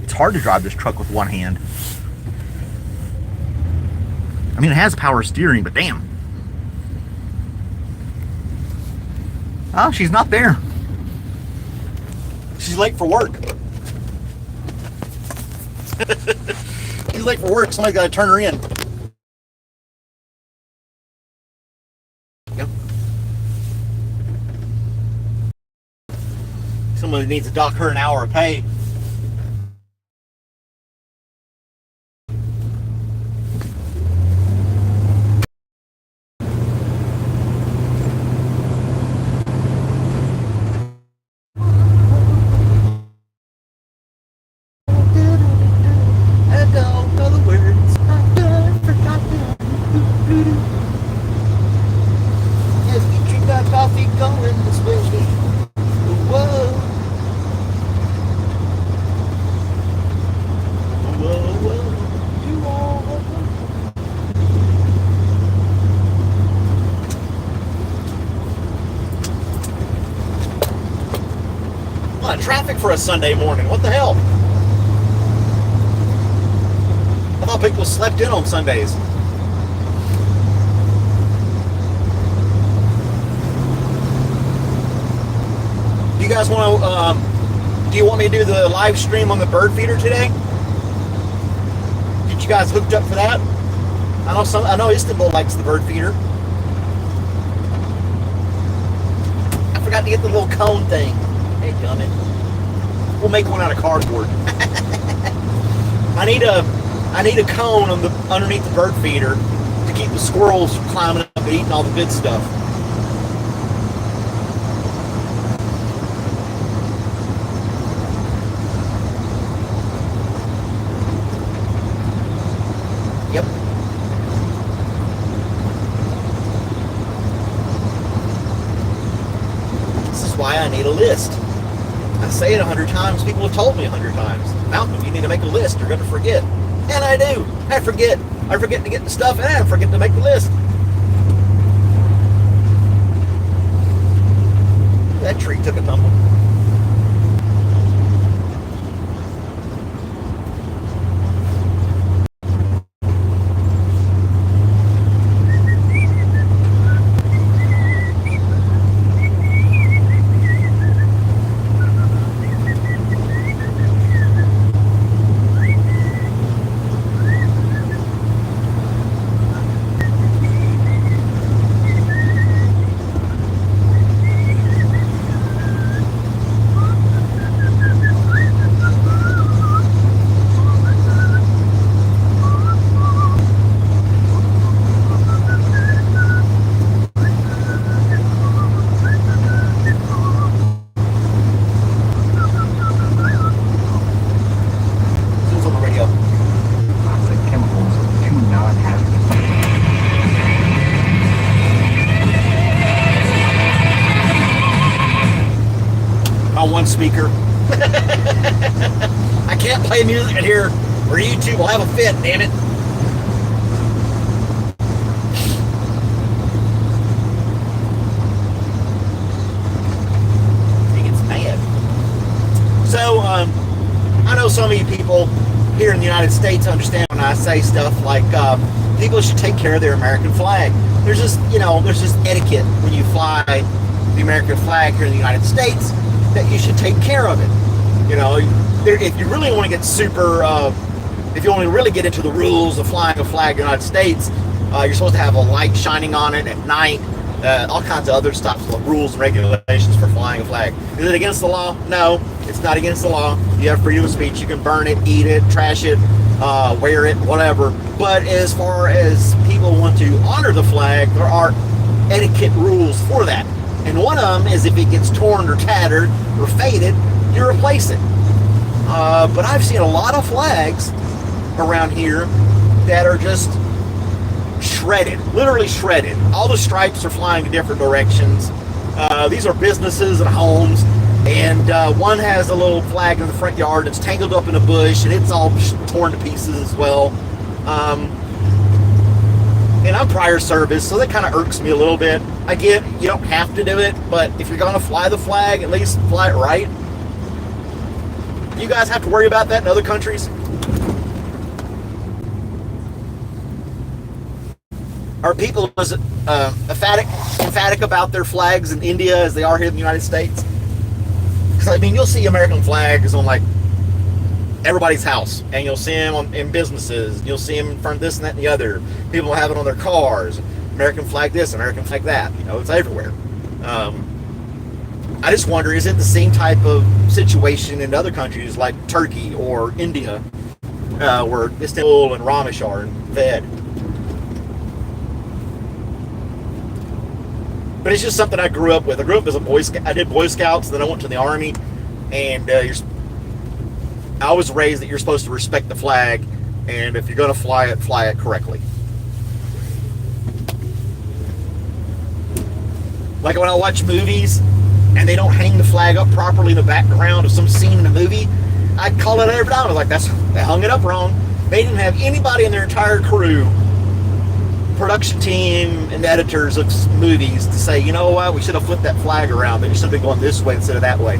It's hard to drive this truck with one hand. I mean, it has power steering, but damn. Oh, she's not there. She's late for work. She's late for work. Somebody's got to turn her in. Yep. Somebody needs to dock her an hour of pay. Traffic for a Sunday morning. What the hell? I thought people slept in on Sundays. guys want to? Do you want me to do the live stream on the bird feeder today? Get you guys hooked up for that? I know Istanbul likes the bird feeder. I forgot to get the little cone thing. Hey, gummit. We'll make one out of cardboard. I need a cone underneath the bird feeder to keep the squirrels from climbing up and eating all the good stuff. Yep. This is why I need a list. I say it 100 times, people have told me 100 times. Malcolm, you need to make a list, you're going to forget. And I do. I forget to get the stuff, and I forget to make the list. That tree took a tumble. One speaker. I can't play music in here or YouTube will have a fit, damn it. He gets mad. So, I know some of you people here in the United States understand when I say stuff like people should take care of their American flag. There's just etiquette when you fly the American flag here in the United States, that you should take care of it. You know, if you really want to get super, if you want to really get into the rules of flying a flag in the United States, you're supposed to have a light shining on it at night, all kinds of other stuff, rules and regulations for flying a flag. Is it against the law? No, it's not against the law. You have freedom of speech. You can burn it, eat it, trash it, wear it, whatever. But as far as people want to honor the flag, there are etiquette rules for that. And one of them is if it gets torn or tattered or faded, you replace it. But I've seen a lot of flags around here that are just shredded, literally shredded. All the stripes are flying in different directions. These are businesses and homes, and one has a little flag in the front yard that's tangled up in a bush, and it's all torn to pieces as well. And I'm prior service, so that kind of irks me a little bit. I get you don't have to do it, but if you're going to fly the flag, at least fly it right. You guys have to worry about that in other countries? Are people as emphatic about their flags in India as they are here in the United States? Because, I mean, you'll see American flags on, like, everybody's house, and you'll see them in businesses, and you'll see them in front of this and that and the other. People have it on their cars. American flag this, American flag that. You know, it's everywhere. I just wonder, is it the same type of situation in other countries like Turkey or India, where Istanbul and Ramesh are fed? But it's just something I grew up with. I grew up as a Boy Scout. I did Boy Scouts, then I went to the Army, and I was raised that you're supposed to respect the flag, and if you're going to fly it correctly. Like when I watch movies and they don't hang the flag up properly in the background of some scene in the movie, I call it every time. I was like, they hung it up wrong. They didn't have anybody in their entire crew, production team and editors of movies to say, you know what, we should have flipped that flag around. Maybe should have been going this way instead of that way.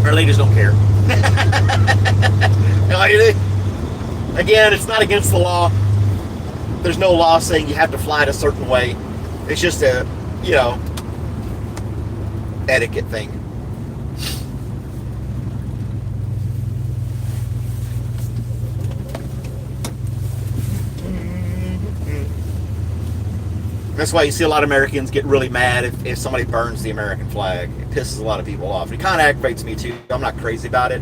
Our leaders don't care. Again, it's not against the law. There's no law saying you have to fly it a certain way. It's just etiquette thing. That's why you see a lot of Americans get really mad if somebody burns the American flag. It pisses a lot of people off. It kind of aggravates me too. I'm not crazy about it.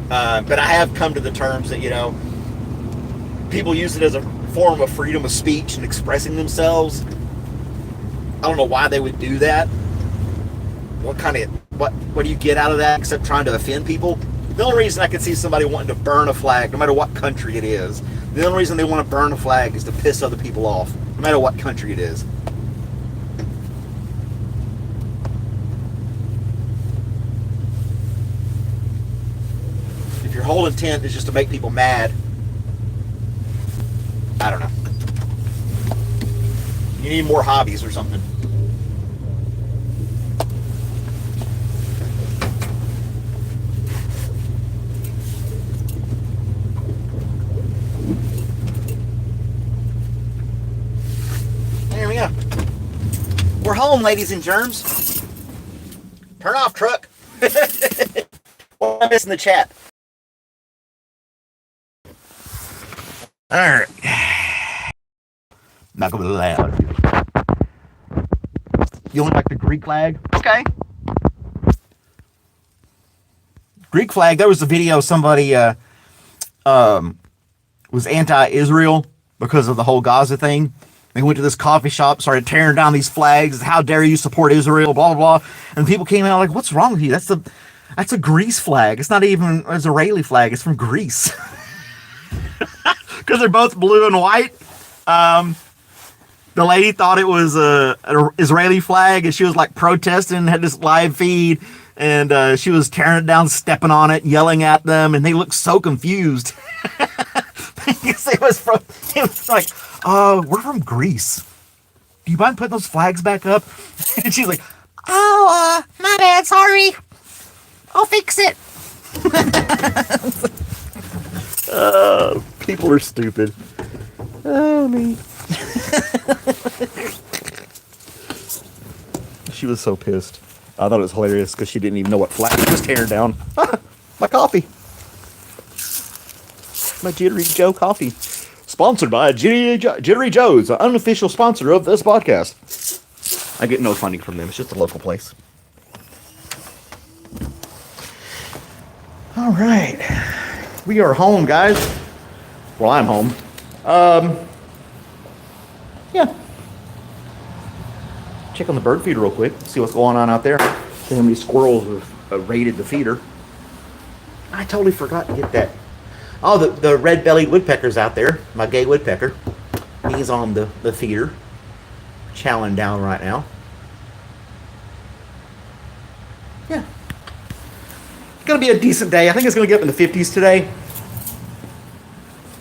But I have come to the terms that, you know, people use it as a form of freedom of speech and expressing themselves. I don't know why they would do that. What do you get out of that except trying to offend people? The only reason I can see somebody wanting to burn a flag, no matter what country it is, the only reason they want to burn a flag is to piss other people off, no matter what country it is. If your whole intent is just to make people mad, I don't know. You need more hobbies or something. There we go. We're home, ladies and germs. Turn off, truck. What am I missing in the chat? All right. Not gonna be loud. You don't like the Greek flag? Okay. Greek flag. There was a video. Somebody was anti-Israel because of the whole Gaza thing. They went to this coffee shop, started tearing down these flags. How dare you support Israel? Blah blah blah. And people came out like, "What's wrong with you? That's a Greece flag. It's not even an Israeli flag. It's from Greece." Because they're both blue and white. The lady thought it was an Israeli flag, and she was like protesting, had this live feed, and she was tearing it down, stepping on it, yelling at them, and they looked so confused. it was like, we're from Greece. Do you mind putting those flags back up? And she's like, oh, my bad, sorry. I'll fix it. People are stupid. Oh, me. She was so pissed. I thought it was hilarious because she didn't even know what flag she was tearing down. My coffee. My Jittery Joe coffee. Sponsored by Jittery Joe's, an unofficial sponsor of this podcast. I get no funding from them. It's just a local place. All right. We are home, guys. Well, I'm home. Yeah. Check on the bird feeder real quick. See what's going on out there. See how many squirrels have raided the feeder. I totally forgot to get that. Oh, the red-bellied woodpecker's out there. My gay woodpecker. He's on the feeder. Chowing down right now. Yeah. It's going to be a decent day. I think it's going to get up in the 50s today.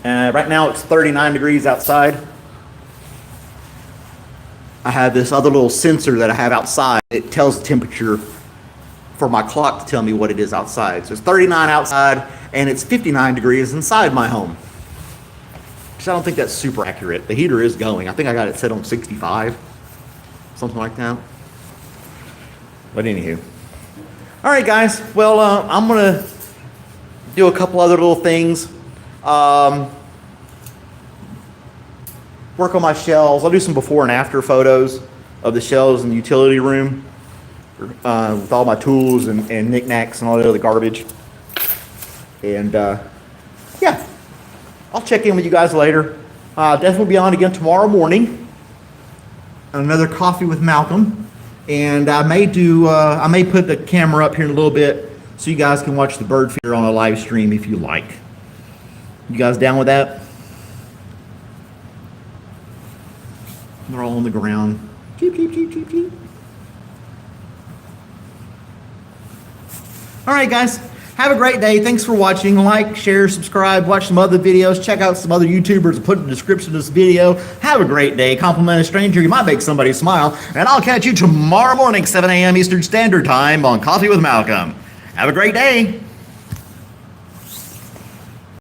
Right now it's 39 degrees outside. I have this other little sensor that I have outside. It tells the temperature for my clock to tell me what it is outside. So it's 39 outside and it's 59 degrees inside my home. Which I don't think that's super accurate. The heater is going. I think I got it set on 65. Something like that. But anywho. All right, guys. Well, I'm going to do a couple other little things. Work on my shelves. I'll do some before and after photos of the shelves in the utility room with all my tools and knickknacks and all the other garbage. And yeah, I'll check in with you guys later. Definitely be on again tomorrow morning. Another Coffee with Malcolm. And I may put the camera up here in a little bit so you guys can watch the bird feeder on a live stream if you like. You guys down with that? They're all on the ground. Cheep, cheep, cheep, cheep, cheep. All right, guys. Have a great day. Thanks for watching. Like, share, subscribe, watch some other videos. Check out some other YouTubers. Put in the description of this video. Have a great day. Compliment a stranger. You might make somebody smile. And I'll catch you tomorrow morning, 7 a.m. Eastern Standard Time on Coffee with Malcolm. Have a great day.